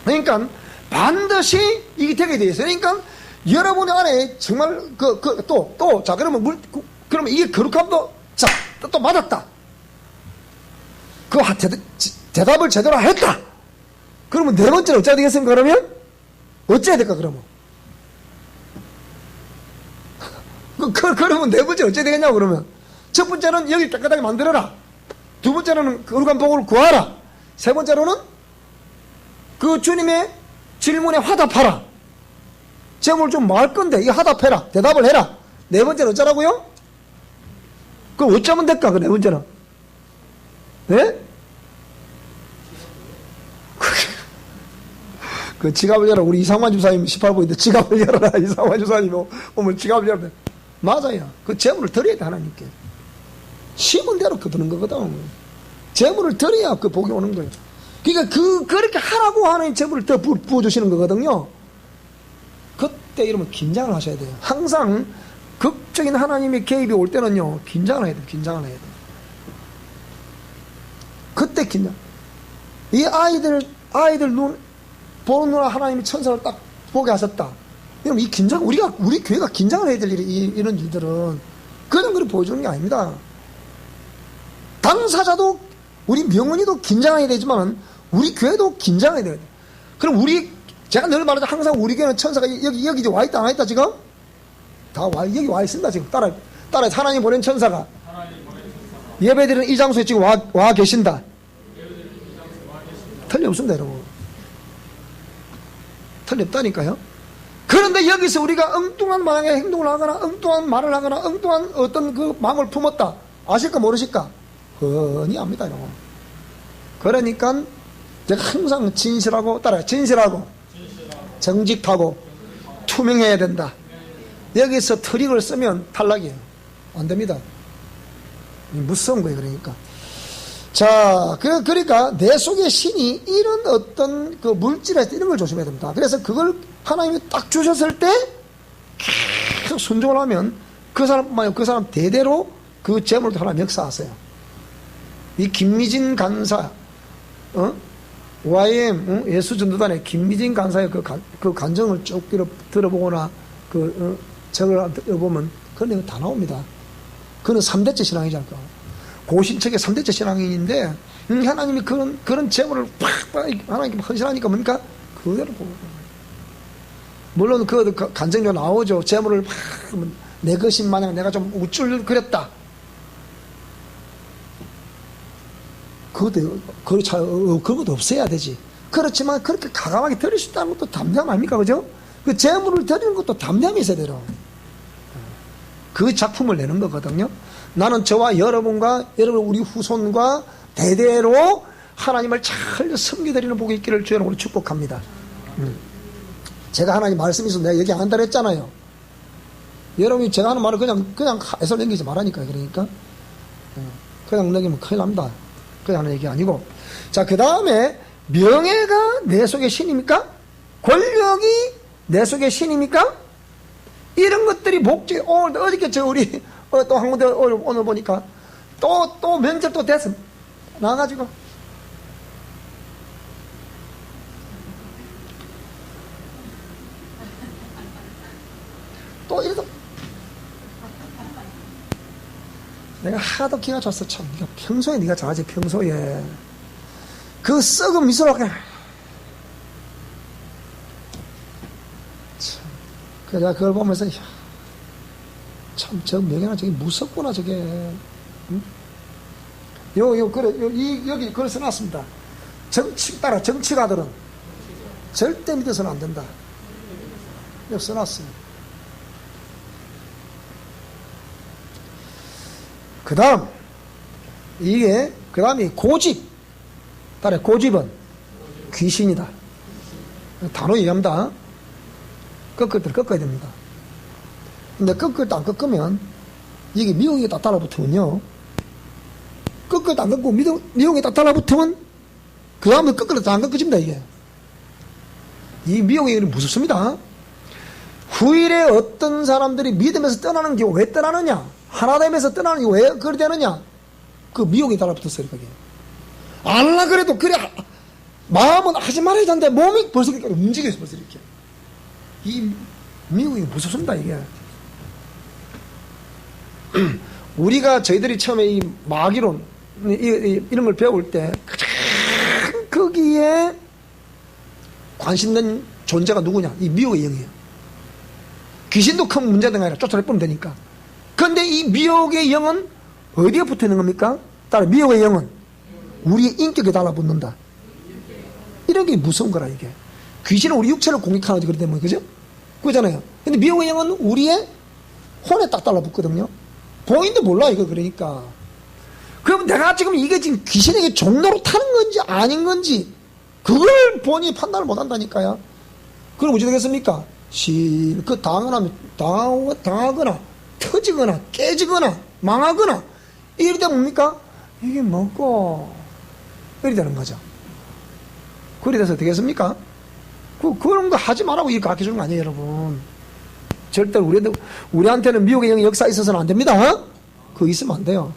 그러니까 반드시 이게 되게 돼 있어요. 그러니까 여러분 안에 정말 자 그러면 그러면 이게 거룩함도 자 또 맞았다. 그 대답을 제대로 했다. 그러면 네 번째는 어찌해야 되겠습니까? 그러면 어찌해야 될까? 그러면 그러면 네 번째 어찌해야 되겠냐고. 그러면 첫 번째는 여기 깨끗하게 만들어라. 두 번째로는 거룩한 복을 구하라. 세 번째로는 그 주님의 질문에 화답하라. 제목을 좀 말 건데 이거 화답해라. 대답을 해라. 네 번째는 어쩌라고요? 그럼 어쩌면 될까? 그 네 번째는 네? 그 지갑을 열어. 우리 이상만 주사님 18부인데 지갑을 열어라. 이상만 주사님 오면 지갑을 열어라. 맞아요. 그 재물을 드려야 돼. 하나님께 심은 대로 그 드는 거거든. 재물을 드려야 그 복이 오는 거예요. 그러니까 그렇게 하라고 하는 재물을 더 부어주시는 거거든요. 그때 이러면 긴장을 하셔야 돼요. 항상 극적인 하나님의 개입이 올 때는요, 긴장을 해야 돼요. 긴장을 해야 돼요. 그때 긴장. 이 아이들 보는 누나 하나님이 천사를 딱 보게 하셨다. 이러면 이 긴장, 우리 교회가 긴장을 해야 될 이런 일들은 그런 걸 보여주는 게 아닙니다. 당사자도 우리 명언이도 긴장해야 되지만 우리 교회도 긴장해야 돼요. 그럼 제가 늘 말하죠. 항상 우리 교회는 천사가 여기 와 있다 안 와 있다 지금? 여기 와 있습니다 지금. 따라 하나님 보낸 천사가 예배드리는 이 장소에 지금 와 계신다. 틀림없습니다 여러분. 틀림없다니까요. 그런데 여기서 우리가 엉뚱한 모양의 행동을 하거나 엉뚱한 말을 하거나 엉뚱한 어떤 그 마음을 품었다. 아실까 모르실까? 훤히 압니다 여러분. 그러니까 제가 항상 진실하고 정직하고 투명해야 된다. 여기서 트릭을 쓰면 탈락이에요. 안 됩니다. 무서운 거예요. 그러니까 자 그러니까 내 속에 신이 이런 어떤 그 물질에서 이런 걸 조심해야 됩니다. 그래서 그걸 하나님이 딱 주셨을 때 계속 순종을 하면 그 사람 대대로 그 재물도 하나님 역사하세요. 이 김미진 간사, OIM 예수전도단의 김미진 간사의 그 간정을 쭉 들어보거나 저걸 들어보면 그런 내용 다 나옵니다. 그는 3대째 신앙이잖아. 고신척의 3대째 신앙인인데 하나님이 그런 재물을 팍 하나님께 헌신하니까 뭡니까? 그대로 보고. 물론 그 간증도 나오죠. 재물을 팍 내 것인 마냥 내가 좀 우쭐 그렸다. 그것도 없애야 되지. 그렇지만 그렇게 가감하게 드릴 수 있다는 것도 담대함 아닙니까? 그죠? 그 재물을 드리는 것도 담대함이 있어야 돼요. 그 작품을 내는 거거든요. 나는 저와 여러분과 여러분 우리 후손과 대대로 하나님을 잘 섬기드리는 복이 있기를 주여 이름으로 축복합니다. 제가 하나님 말씀이 있어서 내가 얘기 안 한다 그랬잖아요. 여러분이 제가 하는 말을 그냥 해서 넘기지 말라니까요. 그러니까 그냥 넘기면 큰일 납니다. 그냥 하는 얘기 아니고. 자, 그 다음에 명예가 내 속의 신입니까? 권력이 내 속의 신입니까? 이런 것들이 목적이 오늘 어저께 우리 또 한 군데 오늘 보니까 또 면접 또 됐어. 나가지고 또 이래서 내가 하도 기가 좋았어. 참 네가 평소에 네가 잘하지. 평소에 그 썩은 미소로 그냥 참. 그래서 내가 그걸 보면서 참 저 명예는 저게 무섭구나 저게. 응? 여기 그걸 써놨습니다. 정치가들은 절대 믿어서는 안 된다. 여기 써놨어요. 그 다음이 고집. 따라 고집은 귀신이다. 단호 얘기합니다. 꺾을 때 꺾어야 됩니다. 근데 꺾을 때 안 꺾으면 이게 미혹이 딱 달라붙으면요. 꺾을 때 안 꺾고 미혹이 딱 달라붙으면 그 다음에 꺾을 때 안 꺾어집니다. 이게. 이 미혹이 무섭습니다. 후일에 어떤 사람들이 믿음에서 떠나는 게 왜 떠나느냐? 하나됨에서 떠나는 게 왜 그리 되느냐? 그 미혹이 달라붙었어요. 그게. 안 하려 그래도 그래 마음은 하지 말아야 되는데 몸이 벌써 이렇게 움직여서 벌써 이렇게. 이 미혹이 무섭습니다. 이게. 우리가 저희들이 처음에 이 마귀론 이런 걸 배울 때 가장 거기에 관심된 존재가 누구냐? 이 미혹의 영이에요. 귀신도 큰 문제가 아니라 쫓아내보면 되니까. 그런데 이 미혹의 영은 어디에 붙어 있는 겁니까? 따라 미혹의 영은 우리의 인격에 달라붙는다. 이런 게 무서운 거라 이게. 귀신은 우리 육체를 공격하는 거지 그렇기 때문에 그죠? 그거잖아요. 근데 미혹의 영은 우리의 혼에 딱 달라붙거든요. 보이는데 몰라 이거 그러니까. 그럼 내가 지금 이게 지금 귀신에게 종로로 타는 건지 아닌 건지 그걸 본인이 판단을 못 한다니까요. 그럼 어찌 되겠습니까? 당하거나 터지거나 깨지거나 망하거나 이럴 때 뭡니까? 이게 뭐고 이리 되는 거죠. 그리 돼서 되겠습니까? 그런 거 하지 말라고 이렇게 가르쳐 주는 거 아니에요, 여러분. 절대 우리한테는 미혹의 영의 역사 있어서는 안 됩니다. 그거 있으면 안 돼요.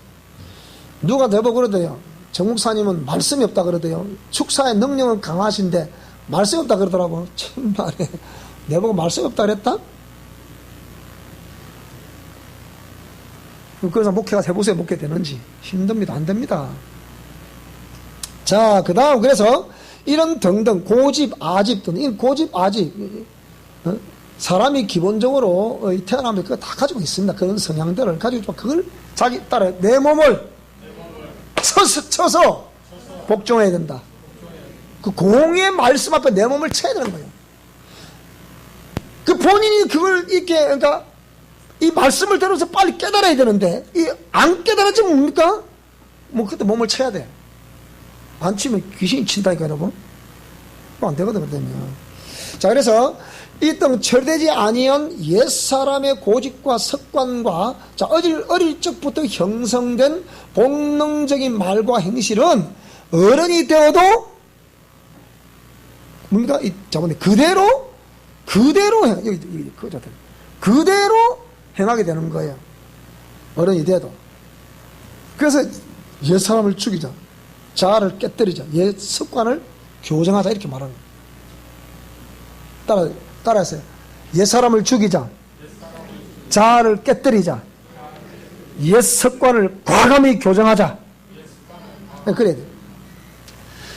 누가 내보고 그러대요. 정 목사님은 말씀이 없다 그러대요. 축사의 능력은 강하신데 말씀이 없다 그러더라고. 참말에 내보고 말씀이 없다 그랬다? 그래서 목회가 해보세요. 목회 되는지. 힘듭니다. 안 됩니다. 자, 그 다음 그래서 이런 등등 고집, 아집 등 이 고집, 아집 사람이 기본적으로 태어나면 그거 다 가지고 있습니다. 그런 성향들을 가지고 있지만 그걸 자기 따라 내 몸을 쳐서 복종해야 된다. 그 공의 말씀 앞에 내 몸을 쳐야 되는 거예요. 그 본인이 그걸 이렇게 그러니까 이 말씀을 들어서 빨리 깨달아야 되는데 이 안 깨달아지면 뭡니까? 뭐 그때 몸을 쳐야 돼. 안 치면 귀신이 친다니까 여러분. 안 되거든 그러면. 자 그래서 이 등 철되지 아니한 옛사람의 고집과 습관과 자 어릴 적부터 형성된 본능적인 말과 행실은 어른이 되어도 뭡니까? 이 자본에 그대로 그대로 행하게 되는 거예요. 어른이 돼도. 그래서 옛사람을 죽이자. 자아를 깨뜨리자. 옛 습관을 교정하자. 이렇게 말하는 거예요. 따라하세요. 옛사람을 죽이자. 자아를 깨뜨리자. 옛 습관을 과감히 교정하자. 그래야 돼요.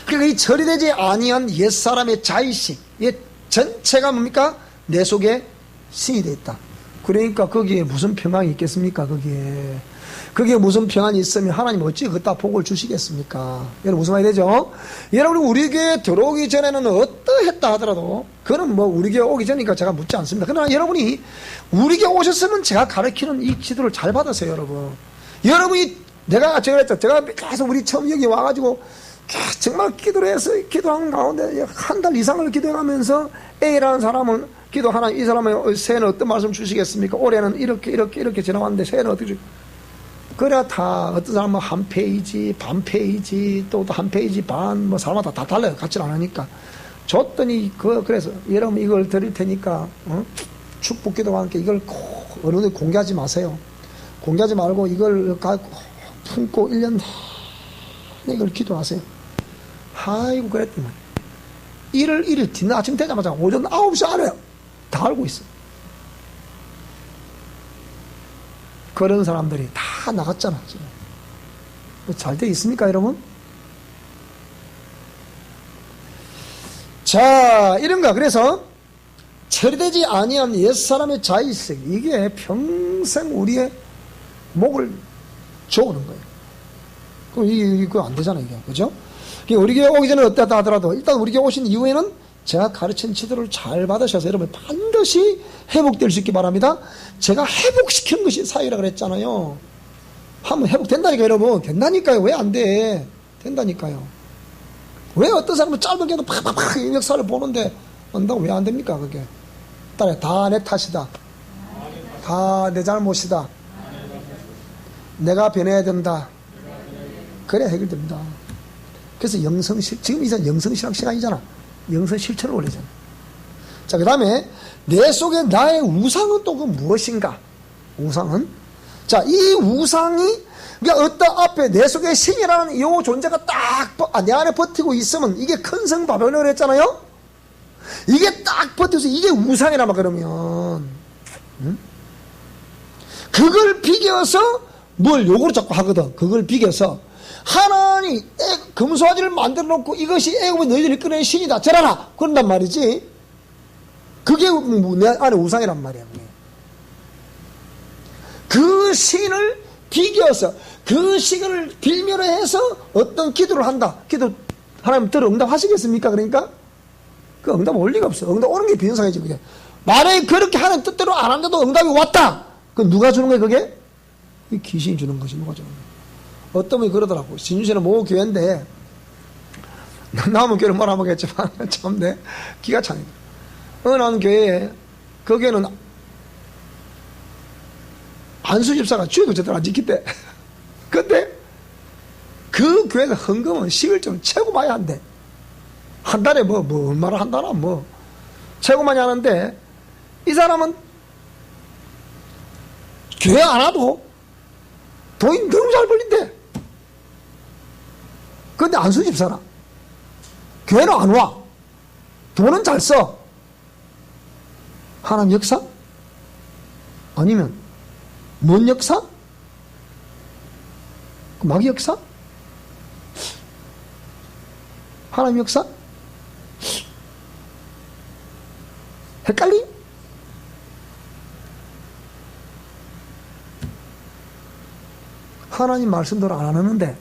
그러니까 이 처리되지 아니한 옛사람의 자의식, 옛 전체가 뭡니까? 내 속에 신이 되어 있다. 그러니까 거기에 무슨 평안이 있겠습니까? 거기에 무슨 평안이 있으면 하나님 어찌 그따 복을 주시겠습니까? 여러분 무슨 말이 되죠? 여러분 우리 교회에 들어오기 전에는 어떠했다 하더라도 그건 뭐 우리 교회 오기 전이니까 제가 묻지 않습니다. 그러나 여러분이 우리 교회 오셨으면 제가 가르치는 이 기도를 잘 받으세요, 여러분. 여러분이 제가 그랬죠. 제가 계속 우리 처음 여기 와가지고 정말 기도를 해서 기도하는 가운데 한 달 이상을 기도해가면서 A라는 사람은 기도 하나, 이 사람은 새해는 어떤 말씀 주시겠습니까? 올해는 이렇게 지나왔는데 새해는 어떻게 그래야 다 어떤 사람은 한 페이지, 반 페이지, 또 한 페이지 반, 뭐 사람마다 다 달라요. 같지 않으니까. 줬더니 그래서 여러분 이걸 드릴 테니까 축복 기도와 함께 이걸 꼭 어느 데 공개하지 마세요. 공개하지 말고 이걸 갖고 품고 1년 내내 이걸 기도하세요. 아이고 그랬더니 일을 뒤는 아침 되자마자 오전 9시 안에 다 알고 있어. 그런 사람들이 다 나갔잖아. 잘 돼 있습니까, 여러분? 자, 이런가. 그래서 처리되지 아니한 옛사람의 자의식, 이게 평생 우리의 목을 조르는 거예요. 그럼 이거 안 되잖아요, 이게. 그죠? 우리 교회 오기 전에 어땠다 하더라도 일단 우리 교회 오신 이후에는 제가 가르친 지도를 잘 받으셔서 여러분 반드시 회복될 수 있기 바랍니다. 제가 회복시키는 것이 사회라 그랬잖아요. 하면 회복된다니까요, 여러분. 된다니까요. 왜 안 돼? 된다니까요. 왜 어떤 사람은 짧은 게도 팍팍팍 이 역사를 보는데 한다고 왜 안 됩니까, 그게? 따라해. 다 내 탓이다. 다 내 잘못이다. 내가 변해야 된다. 그래야 해결됩니다. 그래서 지금 이제 영성실학 시간이잖아. 영성 실천을 올리잖아. 자, 그 다음에 내 속에 나의 우상은 또 그 무엇인가? 우상은? 자, 이 우상이 그러니까 어떤 앞에 내 속에 신이라는 이 존재가 딱 내 안에 버티고 있으면 이게 큰 성 바벨론을 했잖아요? 이게 딱 버티고서 이게 우상이란 말 그러면 그걸 비겨서 뭘 요구를 자꾸 하거든. 그걸 비겨서 하나님 금수아지를 만들어 놓고 이것이 애굽의 너희들이 꺼낸 신이다. 절하라. 그런단 말이지. 그게 내 안에 우상이란 말이야. 그 신을 비겨서 그 신을 빌미로 해서 어떤 기도를 한다. 기도 하나님 들어 응답하시겠습니까? 그러니까 그 응답 올 리가 없어. 응답 오는 게 비현상이지 그게. 만약에 그렇게 하는 뜻대로 안 한데도 응답이 왔다. 그 누가 주는 거야 그게? 이 귀신이 주는 것이 누가 주는 거야. 어떤 분이 그러더라고. 진주시는 모 교회인데 남은 교회는 뭐라 하겠지만 참 내 기가 차네. 어느 한 교회에 그 교회는 안수 집사가 주의도 제대로 안 지켰대. 근데 그 교회에서 헌금은 11조 최고 많이 한대. 한 달에 뭐 얼마나 한다나 뭐 최고 많이 하는데 이 사람은 교회 안 와도 돈이 너무 잘 벌린대. 근데 안수 집사라. 교회는 안 와. 돈은 잘 써. 하나님 역사? 아니면 뭔 역사? 마귀 역사? 하나님 역사? 헷갈림? 하나님 말씀대로 안 하는데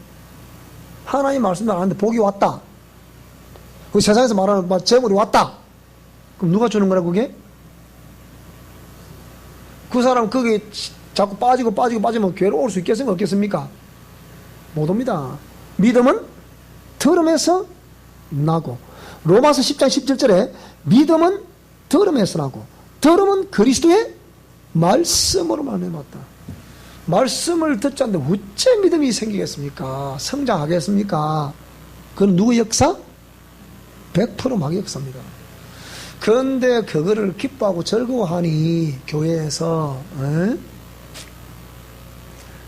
하나님 말씀대로 안 하는데 복이 왔다. 그 세상에서 말하는 재물이 왔다. 그럼 누가 주는 거라 그게? 그 사람 거기 자꾸 빠지면 교회로 올 수 있겠습니까? 없겠습니까? 못 옵니다. 믿음은 들음에서 나고 로마서 10장 17절에 믿음은 들음에서 나고 들음은 그리스도의 말씀으로 말미암았다. 말씀을 듣지 않는데 어째 믿음이 생기겠습니까? 성장하겠습니까? 그건 누구의 역사? 100% 마귀 역사입니다. 그런데 그거를 기뻐하고 즐거워하니 교회에서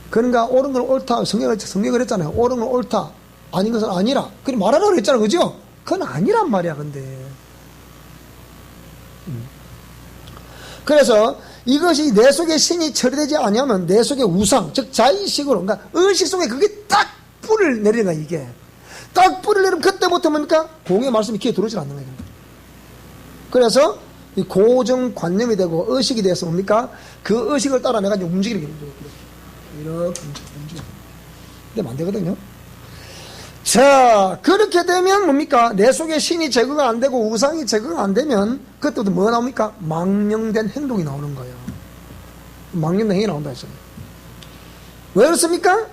그러니까 옳은 건 옳다. 성경을 했잖아요. 옳은 건 옳다. 아닌 것은 아니라. 그래 말하라고 그랬잖아요. 그죠? 그건 아니란 말이야, 근데. 그래서 이것이 내 속에 신이 처리되지 아니하면 내 속에 우상, 즉 자의식으로, 그러니까 의식 속에 그게 딱 뿌리를 내리는 거야, 이게. 딱 뿌리를 내리면 그때부터 뭡니까? 공의 말씀이 귀에 들어오질 않는 거예요. 그래서 이 고정관념이 되고 의식이 돼서 뭡니까? 그 의식을 따라 내가 이제 움직이게 됩니다. 이렇게 움직여. 근데 안 되거든요. 자, 그렇게 되면 뭡니까? 내 속에 신이 제거가 안 되고 우상이 제거가 안 되면 그때부터 뭐 나옵니까? 망령된 행동이 나오는 거예요. 망령된 행동이 나온다 했어요. 왜 그렇습니까?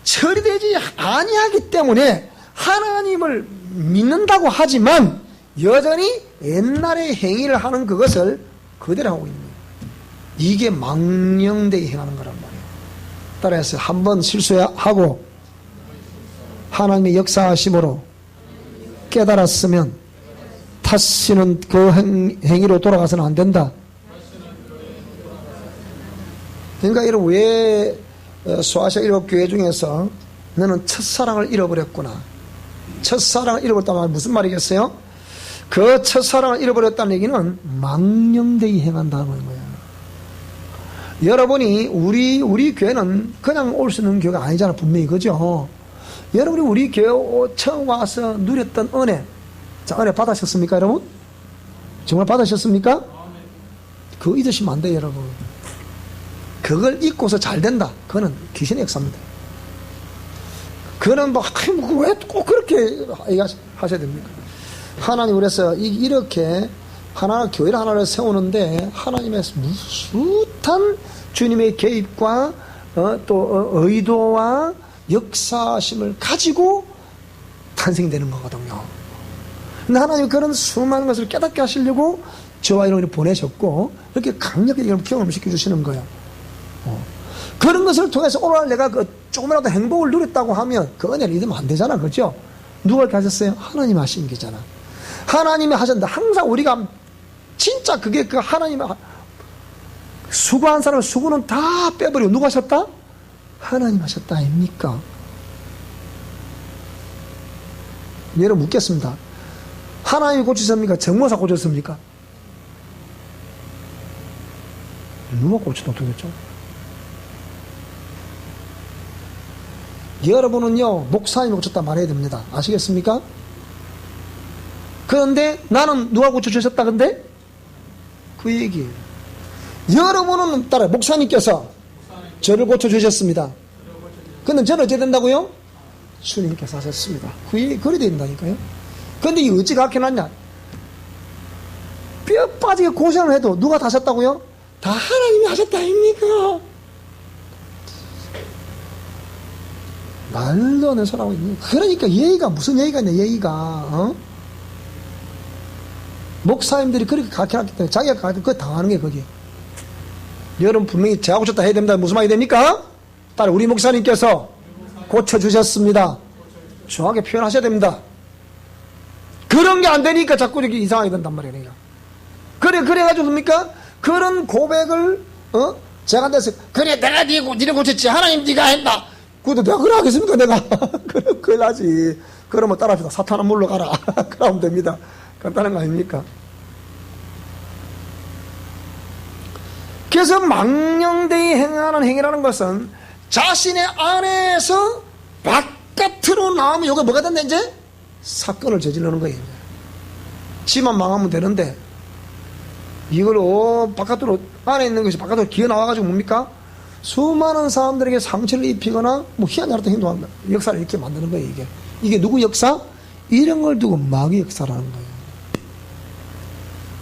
처리되지 아니하기 때문에 하나님을 믿는다고 하지만 여전히 옛날의 행위를 하는 그것을 그대로 하고 있는 거예요. 이게 망령되게 행하는 거란 말이에요. 따라서 한번 실수하고 하나님의 역사하심으로 깨달았으면 다시는 그 행위로 돌아가서는 안 된다. 그러니까 이런 왜 소아시아 일곱 교회 중에서 너는 첫사랑을 잃어버렸구나. 첫사랑을 잃어버렸다는 말 무슨 말이겠어요? 그 첫사랑을 잃어버렸다는 얘기는 망령되이 행한다는 거예요. 여러분이 우리 교회는 그냥 올 수 있는 교회가 아니잖아, 분명히. 그죠? 여러분이 우리 교회 처음 와서 누렸던 은혜, 자, 은혜 받으셨습니까, 여러분? 정말 받으셨습니까? 그거 잊으시면 안 돼요, 여러분. 그걸 잊고서 잘 된다. 그거는 귀신의 역사입니다. 그거는 왜 꼭 그렇게 하셔야 됩니까? 하나님, 그래서 이렇게 교회를 하나를 세우는데 하나님의 무수한 주님의 개입과 또 의도와 역사심을 가지고 탄생되는 거거든요. 근데 하나님 그런 수많은 것을 깨닫게 하시려고 저와 여러분을 보내셨고 이렇게 강력하게 경험을 시켜주시는 거예요. 그런 것을 통해서 오늘 내가 그 조금이라도 행복을 누렸다고 하면 그 은혜를 잊으면 안 되잖아. 그죠? 누가 이렇게 하셨어요? 하나님 하신 게잖아. 하나님이 하셨는데 항상 우리가 진짜 그게 그 하나님이 수고한 사람의 수고는 다 빼버리고 누가 하셨다? 하나님 하셨다 아닙니까? 여러분 묻겠습니다. 하나님이 고치셨습니까? 정모사 고쳤습니까? 누가 고치다 도겠죠? 여러분은요 목사님이 고쳤다 말해야 됩니다. 아시겠습니까? 그런데 나는 누가 고쳐주셨다 근데? 그 얘기예요. 여러분은 따라 목사님께서 저를 고쳐주셨습니다. 근데 저는 어찌 된다고요? 주님께서 하셨습니다. 그래 된다니까요. 근데 이 어찌 그렇게 났냐? 뼈 빠지게 고생을 해도 누가 다 하셨다고요? 다 하나님이 하셨다 아닙니까? 말도 안 되는 소리 하고 있는. 그러니까 예의가 무슨 예의가 있냐, 예의가. 목사님들이 그렇게 가르쳐놨기 때문에 자기가 가르쳐 그거 당하는 게 거기에. 여러분 분명히 제가 고쳤다 해야 됩니다. 무슨 말이 됩니까? 따라 우리 목사님께서 고쳐주셨습니다. 정확하게 표현하셔야 됩니다. 그런 게 안 되니까 자꾸 이렇게 이상하게 된단 말이에요. 그래가지고 뭡니까? 그런 고백을 제가 돼서 그래 내가 니를 고쳤지 하나님 네가 했다. 그것도 내가 그래 하겠습니까 내가? 그럼 큰일 나지. 그러면 따라합시다. 사탄은 물러가라. 그러면 됩니다. 간단한 거 아닙니까? 그래서 망령되이 행하는 행위라는 것은 자신의 안에서 바깥으로 나오면 이게 뭐가 된다 이제? 사건을 저지르는 거예요. 지만 망하면 되는데 이걸 바깥으로 안에 있는 것이 바깥으로 기어 나와가지고 뭡니까? 수많은 사람들에게 상처를 입히거나 뭐 희한하게 행동한다. 역사를 이렇게 만드는 거예요. 이게 누구 역사? 이런 걸 두고 마귀 역사라는 거예요.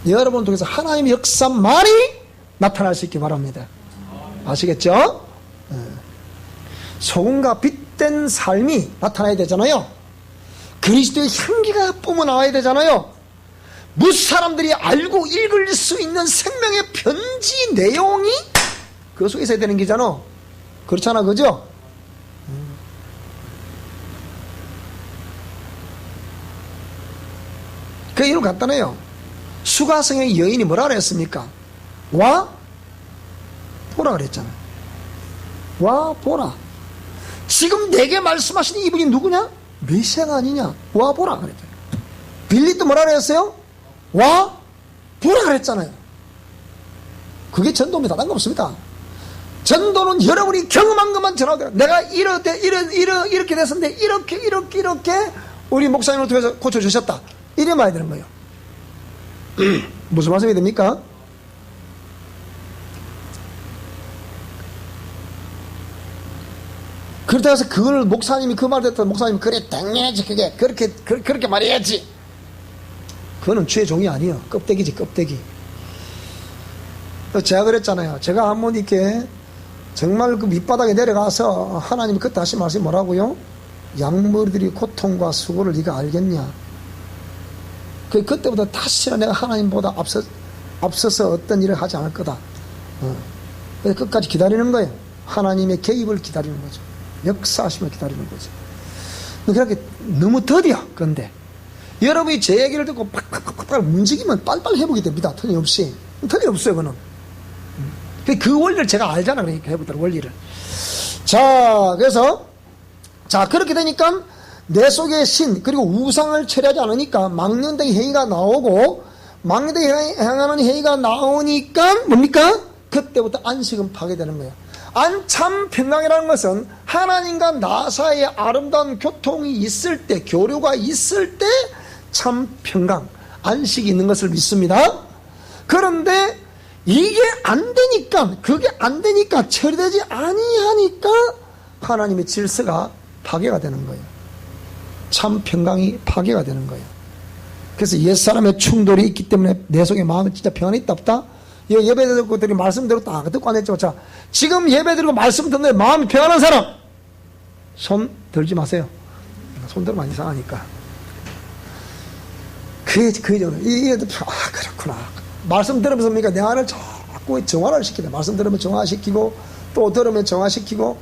여러분 통해서 하나님의 역사만이 나타날 수 있기 바랍니다. 아시겠죠? 소금과 빛된 삶이 나타나야 되잖아요. 그리스도의 향기가 뿜어나와야 되잖아요. 무사람들이 알고 읽을 수 있는 생명의 편지 내용이 그 속에 있어야 되는 게잖아. 그렇잖아, 그죠? 그 이유 간단해요. 수가성의 여인이 뭐라 그랬습니까? 와 보라 그랬잖아요. 와 보라. 지금 내게 말씀하신 이분이 누구냐? 메시아가 아니냐? 와보라 그랬죠. 빌립도 뭐라 그랬어요? 와 보라 그랬잖아요. 그게 전도입니다. 다른 거 없습니다. 전도는 여러분이 경험한 것만 전하더라. 내가 이렇게 됐었는데 이렇게 우리 목사님을 통해서 고쳐주셨다. 이래 말해야 되는 거예요. 무슨 말씀이 됩니까? 그렇다 해서 그걸 목사님이 그 말 듣다 목사님이 그래 당연하지 그렇게 말해야지. 그거는 주의 종이 아니에요. 껍데기지 껍데기. 제가 그랬잖아요. 제가 한번 이렇게 정말 그 밑바닥에 내려가서 하나님이 그때 하신 말씀이 뭐라고요? 양머리들이 고통과 수고를 네가 알겠냐? 그때부터 다시는 내가 하나님보다 앞서서 어떤 일을 하지 않을 거다. 그래서 끝까지 기다리는 거예요. 하나님의 개입을 기다리는 거죠. 역사하심을 기다리는 거죠. 그렇게 너무 더디요. 그런데 여러분이 제 얘기를 듣고 팍팍팍팍 움직이면 빨리빨리 해보게 됩니다. 틀림없이. 틀림없어요. 그거는. 그 원리를 제가 알잖아. 그러니까 해보더라 원리를. 자 그래서 자 그렇게 되니까 내 속에 신 그리고 우상을 처리하지 않으니까 망령된 행위가 나오고 망령된 행하는 행위가 나오니까 뭡니까? 그때부터 안식은 파괴되는 거예요. 참 평강이라는 것은 하나님과 나 사이에 아름다운 교통이 있을 때 교류가 있을 때 참 평강 안식이 있는 것을 믿습니다. 그런데 이게 안 되니까 그게 안 되니까 처리되지 아니하니까 하나님의 질서가 파괴가 되는 거예요. 참 평강이 파괴가 되는 거예요. 그래서 옛사람의 충돌이 있기 때문에 내 속에 마음이 진짜 평안이 있다 없다? 예배 듣고 들이 말씀 들었다 듣고 안 했죠. 자 지금 예배 드리고 말씀 듣는데 마음이 평안한 사람 손 들지 마세요. 손 들면 이상하니까. 이게 그렇구나. 말씀 들으면서 뭡니까? 내 안을 자꾸 정화를 시키다. 말씀 들으면 정화시키고 또 들으면 정화시키고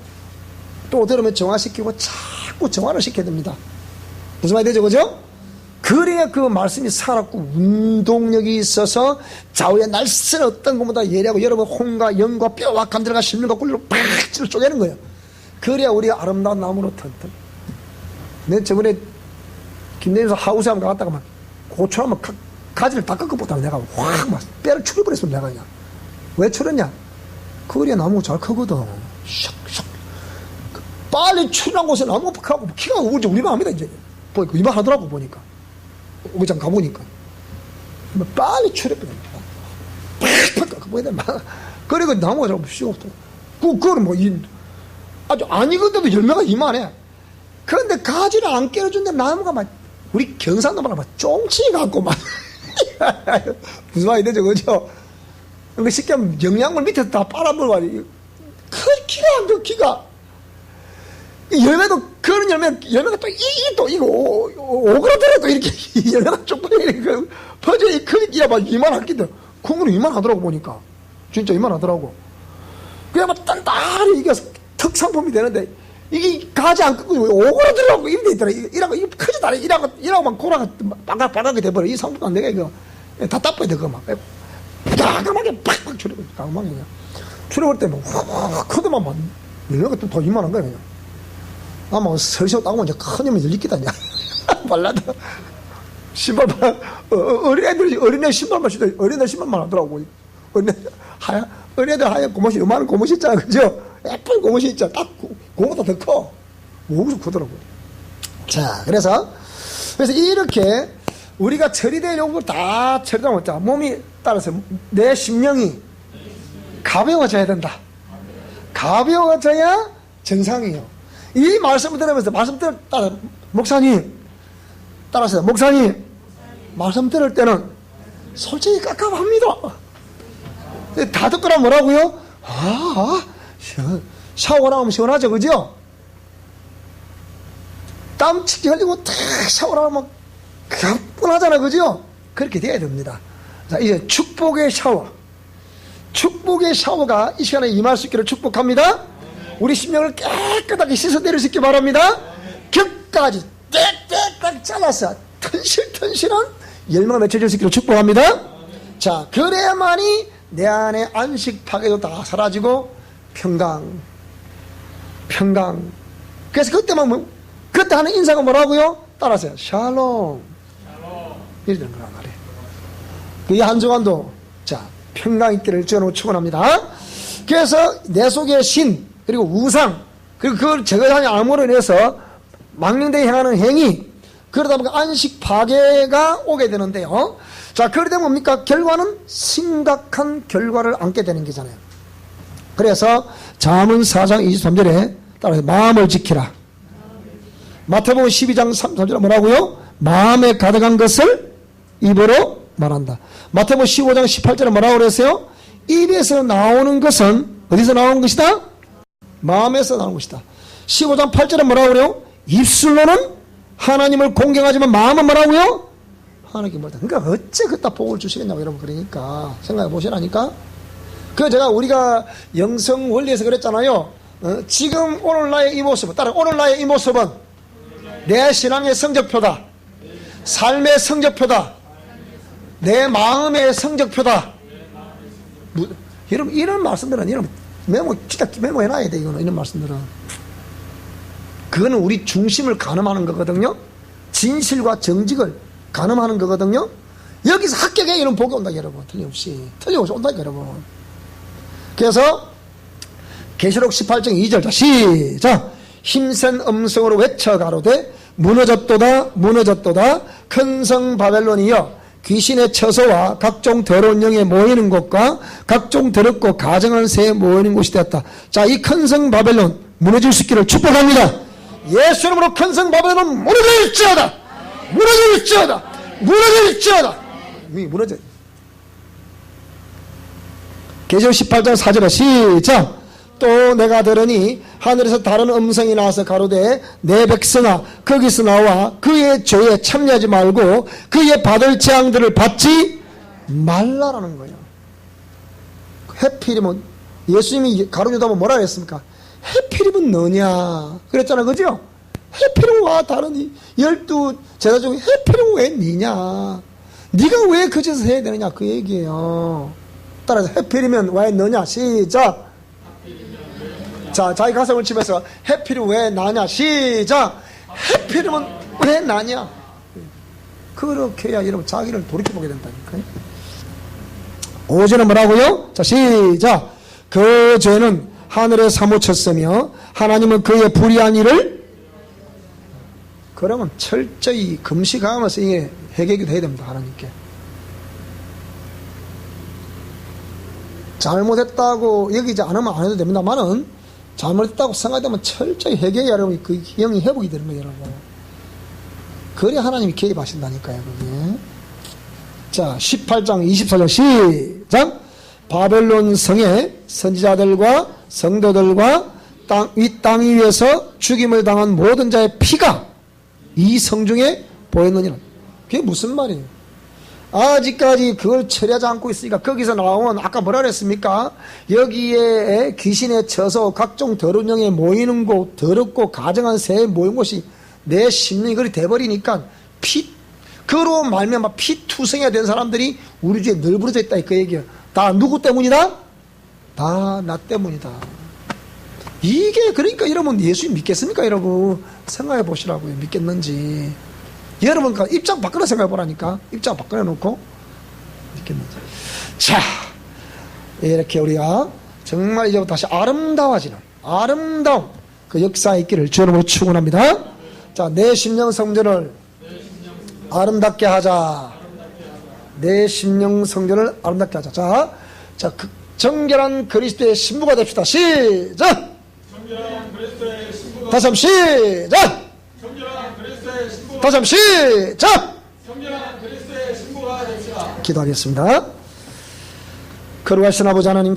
또 들으면 정화시키고 자꾸 정화를 시켜야 됩니다. 무슨 말이 되죠? 그죠? 그래야 그 말씀이 살았고 운동력이 있어서 좌우의 날쌘 어떤 것보다 예리하고 여러분 혼과 영과 뼈와 간들과 심령과 꿀로 팍 쪼개는 거예요. 그래야 우리가 아름다운 나무로 튼튼. 내 저번에 김내에서 하우스 한번 가갔다가 막 고추하면 가지를 다 꺾어보다가 내가 확 막 뼈를 추려버렸어. 내가 그냥 왜 추렸냐? 그래야 나무가 잘 크거든. 샥샥 빨리 추리한 곳에 나무가 크고 키가 울지 우리만 합니다. 이제 보니까 이만 하더라고. 보니까 오기장 가보니까 빨리 추려버려. 팍팍 뭐야 막 그리고 나무가 잘 없어. 그거는 뭐 아주 아니건데도 열매가 이만해. 그런데 가지를 안 깨워준데 나무가 막 우리 경상도만 막 쫑치 갖고 막 무슨 말이 되죠, 그죠? 그러니까 쉽게 하면 영양물 밑에서 다 빨아먹어. 키가 안 돼, 키가. 열매도, 그런 열매가 또 이거, 오그라들어도 이렇게, 열매가 쭉 퍼져, 크기가 막 이만하기도. 국물이 이만하더라고, 보니까. 진짜 이만하더라고. 그냥 막 단단히 이게 특상품이 되는데, 이게 가지 안 끄고 오그라들어가고 이런 데 있더라. 이라고, 이거 크지도 않아. 이라고만 고라가 빨갛게 돼버려. 이 상품은 내가 이거 다 따빠야 돼, 그거 막. 까감하게 팍팍 추려버려. 까감하게 그냥. 추려볼 때 막, 크더만 막, 열매가 또 더 이만한 거야, 그냥. 아마 설시고 따고 이제 큰 놈이 열리기다, 그냥. 발라도. 신발만, 어린애 신발만 신다. 어린애 신발만 하더라고. 어린애들 하얀 고무신, 요만한 고무신 있잖아, 그죠? 예쁜 고무신 있잖아. 딱, 그거보다 더 커. 오구서 크더라고요. 자, 그래서 이렇게 우리가 처리될 요구를 다 처리하면 어쩌 몸이 따라서 내 심령이 가벼워져야 된다. 가벼워져야 정상이에요. 이 말씀을 들으면서 따라 목사님 따라서 목사님 말씀 들을 때는 솔직히 깝깝합니다. 다 듣거나 뭐라고요? 샤워를 하면 시원하죠, 그죠? 땀 치게 흘리고 탁 샤워를 하면 가뿐하잖아, 그죠? 그렇게 돼야 됩니다. 자, 이제 축복의 샤워. 축복의 샤워가 이 시간에 임할 수 있기를 축복합니다. 우리 심령을 깨끗하게 씻어내릴 수 있기 바랍니다. 격까지 땡땡땡 잘라서 튼실튼실한 열매가 맺혀질 수 있기를 축복합니다. 자, 그래야만이 내 안에 안식 파괴도 다 사라지고 평강 그래서 그때 하는 인사가 뭐라고요? 따라하세요. 샬롬. 이렇게 되는 거란 말이에요. 이 한 주간도 자 평강 있기를 주님으로 축원합니다. 그래서 내 속에 신 그리고 우상 그리고 그걸 제거하지 않음으로 인해서 망령되게 행하는 행위, 그러다 보니까 안식 파괴가 오게 되는데요. 자, 그러다 뭡니까? 결과는 심각한 결과를 안게 되는 거잖아요. 그래서 잠언 4장 23절에 따라서 마음을 지키라. 마태복음 12장 3절에 뭐라고요? 마음에 가득한 것을 입으로 말한다. 마태복음 15장 18절에 뭐라고 그랬어요? 입에서 나오는 것은 어디서 나오는 것이다? 마음에서 나오는 것이다. 15장 8절에 뭐라고 그래요? 입술로는 하나님을 공경하지만 마음은 뭐라고요? 하나님께 멀다. 그러니까 어째 그따 복을 주시겠냐고 여러분. 그러니까 생각해 보시라니까. 그 제가 우리가 영성 원리에서 그랬잖아요. 지금 오늘 나의 이 모습은, 따라 오늘 나의 이 모습은 내 신앙의 성적표다. 삶의 성적표다. 내 마음의 성적표다. 여러분 이런 말씀들은 여러분 진짜 메모해놔야 돼. 이런 말씀들은 그거는 우리 중심을 가늠하는 거거든요. 진실과 정직을 가늠하는 거거든요. 여기서 합격해 이런 복이 온다 여러분. 틀림없이 온다 여러분. 그래서 계시록 18장 2절 시작. 힘센 음성으로 외쳐 가로되 무너졌도다 무너졌도다 큰 성 바벨론이여 귀신의 처소와 각종 더러운 영에 모이는 곳과 각종 더럽고 가증한 새에 모이는 곳이 되었다. 자, 이 큰 성 바벨론 무너질 수 있기를 축복합니다. 예수 이름으로 큰 성 바벨론 무너질지어다. 무너질지어다. 무너질지어다. 무너져. 계시록 18장 4절에 시작. 또 내가 들으니 하늘에서 다른 음성이 나와서 가로되 내 백성아 거기서 나와 그의 죄에 참여하지 말고 그의 받을 재앙들을 받지 말라라는 거예요. 해필이면 예수님이 가르쳐다보면 뭐라 그랬습니까? 해필이면 너냐 그랬잖아. 그죠? 해필이면 와 다른 12 제자 중에 해필이면 왜 니냐, 네가 왜 그 짓을 해야 되느냐 그 얘기예요. 따라서 해필이면 왜 너냐 시작. 자, 자기 가슴을 치면서 해필이 왜 나냐 시작. 해필이면 왜 나냐. 그렇게 해야 여러분 자기를 돌이켜보게 된다니까요. 5절은 뭐라고요? 자 시작. 그 죄는 하늘에 사무쳤으며 하나님은 그의 불의한 일을, 그러면 철저히 금식하면서 이게 해결이 돼야 됩니다. 하나님께 잘못했다고 여기지 않으면 안 해도 됩니다만은 잘못했다고 생각되면 철저히 회개해야 여러분 그 영이 회복이 되는 거예요. 여러분 그래 하나님이 개입하신다니까요. 그게. 자 18장 24절 시작. 바벨론 성의 선지자들과 성도들과 땅 위에서 죽임을 당한 모든 자의 피가 이 성중에 보였느니라. 그게 무슨 말이에요? 아직까지 그걸 처리하지 않고 있으니까 거기서 나온 아까 뭐라 그랬습니까? 여기에 귀신의 처소 각종 더러운 영에 모이는 곳, 더럽고 가증한 새에 모인 곳이 내 심령이 그리 돼버리니까 그로 말미암아 피투성이가 된 사람들이 우리 주에 널브러져 있다 그 얘기야. 다 누구 때문이다? 다 나 때문이다. 이게 그러니까 여러분 예수님 믿겠습니까? 여러분 생각해 보시라고요. 믿겠는지. 여러분 입장 바꿔 생각해 보라니까. 입장 바꿔 놓고 믿겠는지. 자, 이렇게 우리가 정말 이제부터 다시 아름다워지는 아름다운 그 역사에 있기를 주님으로 축원합니다. 자, 내 심령 성전을 아름답게 하자. 내 심령 성전을 아름답게 하자. 자, 그 정결한 그리스도의 신부가 됩시다. 시작. 정결한 그리스도의 신부가. 다시 한번 시작. 정결한 그리스도의 신부가. 다시 한번 시작. 정결한 그리스도의 신부가 됩시다. 기도하겠습니다. 거룩하신 아버지 하나님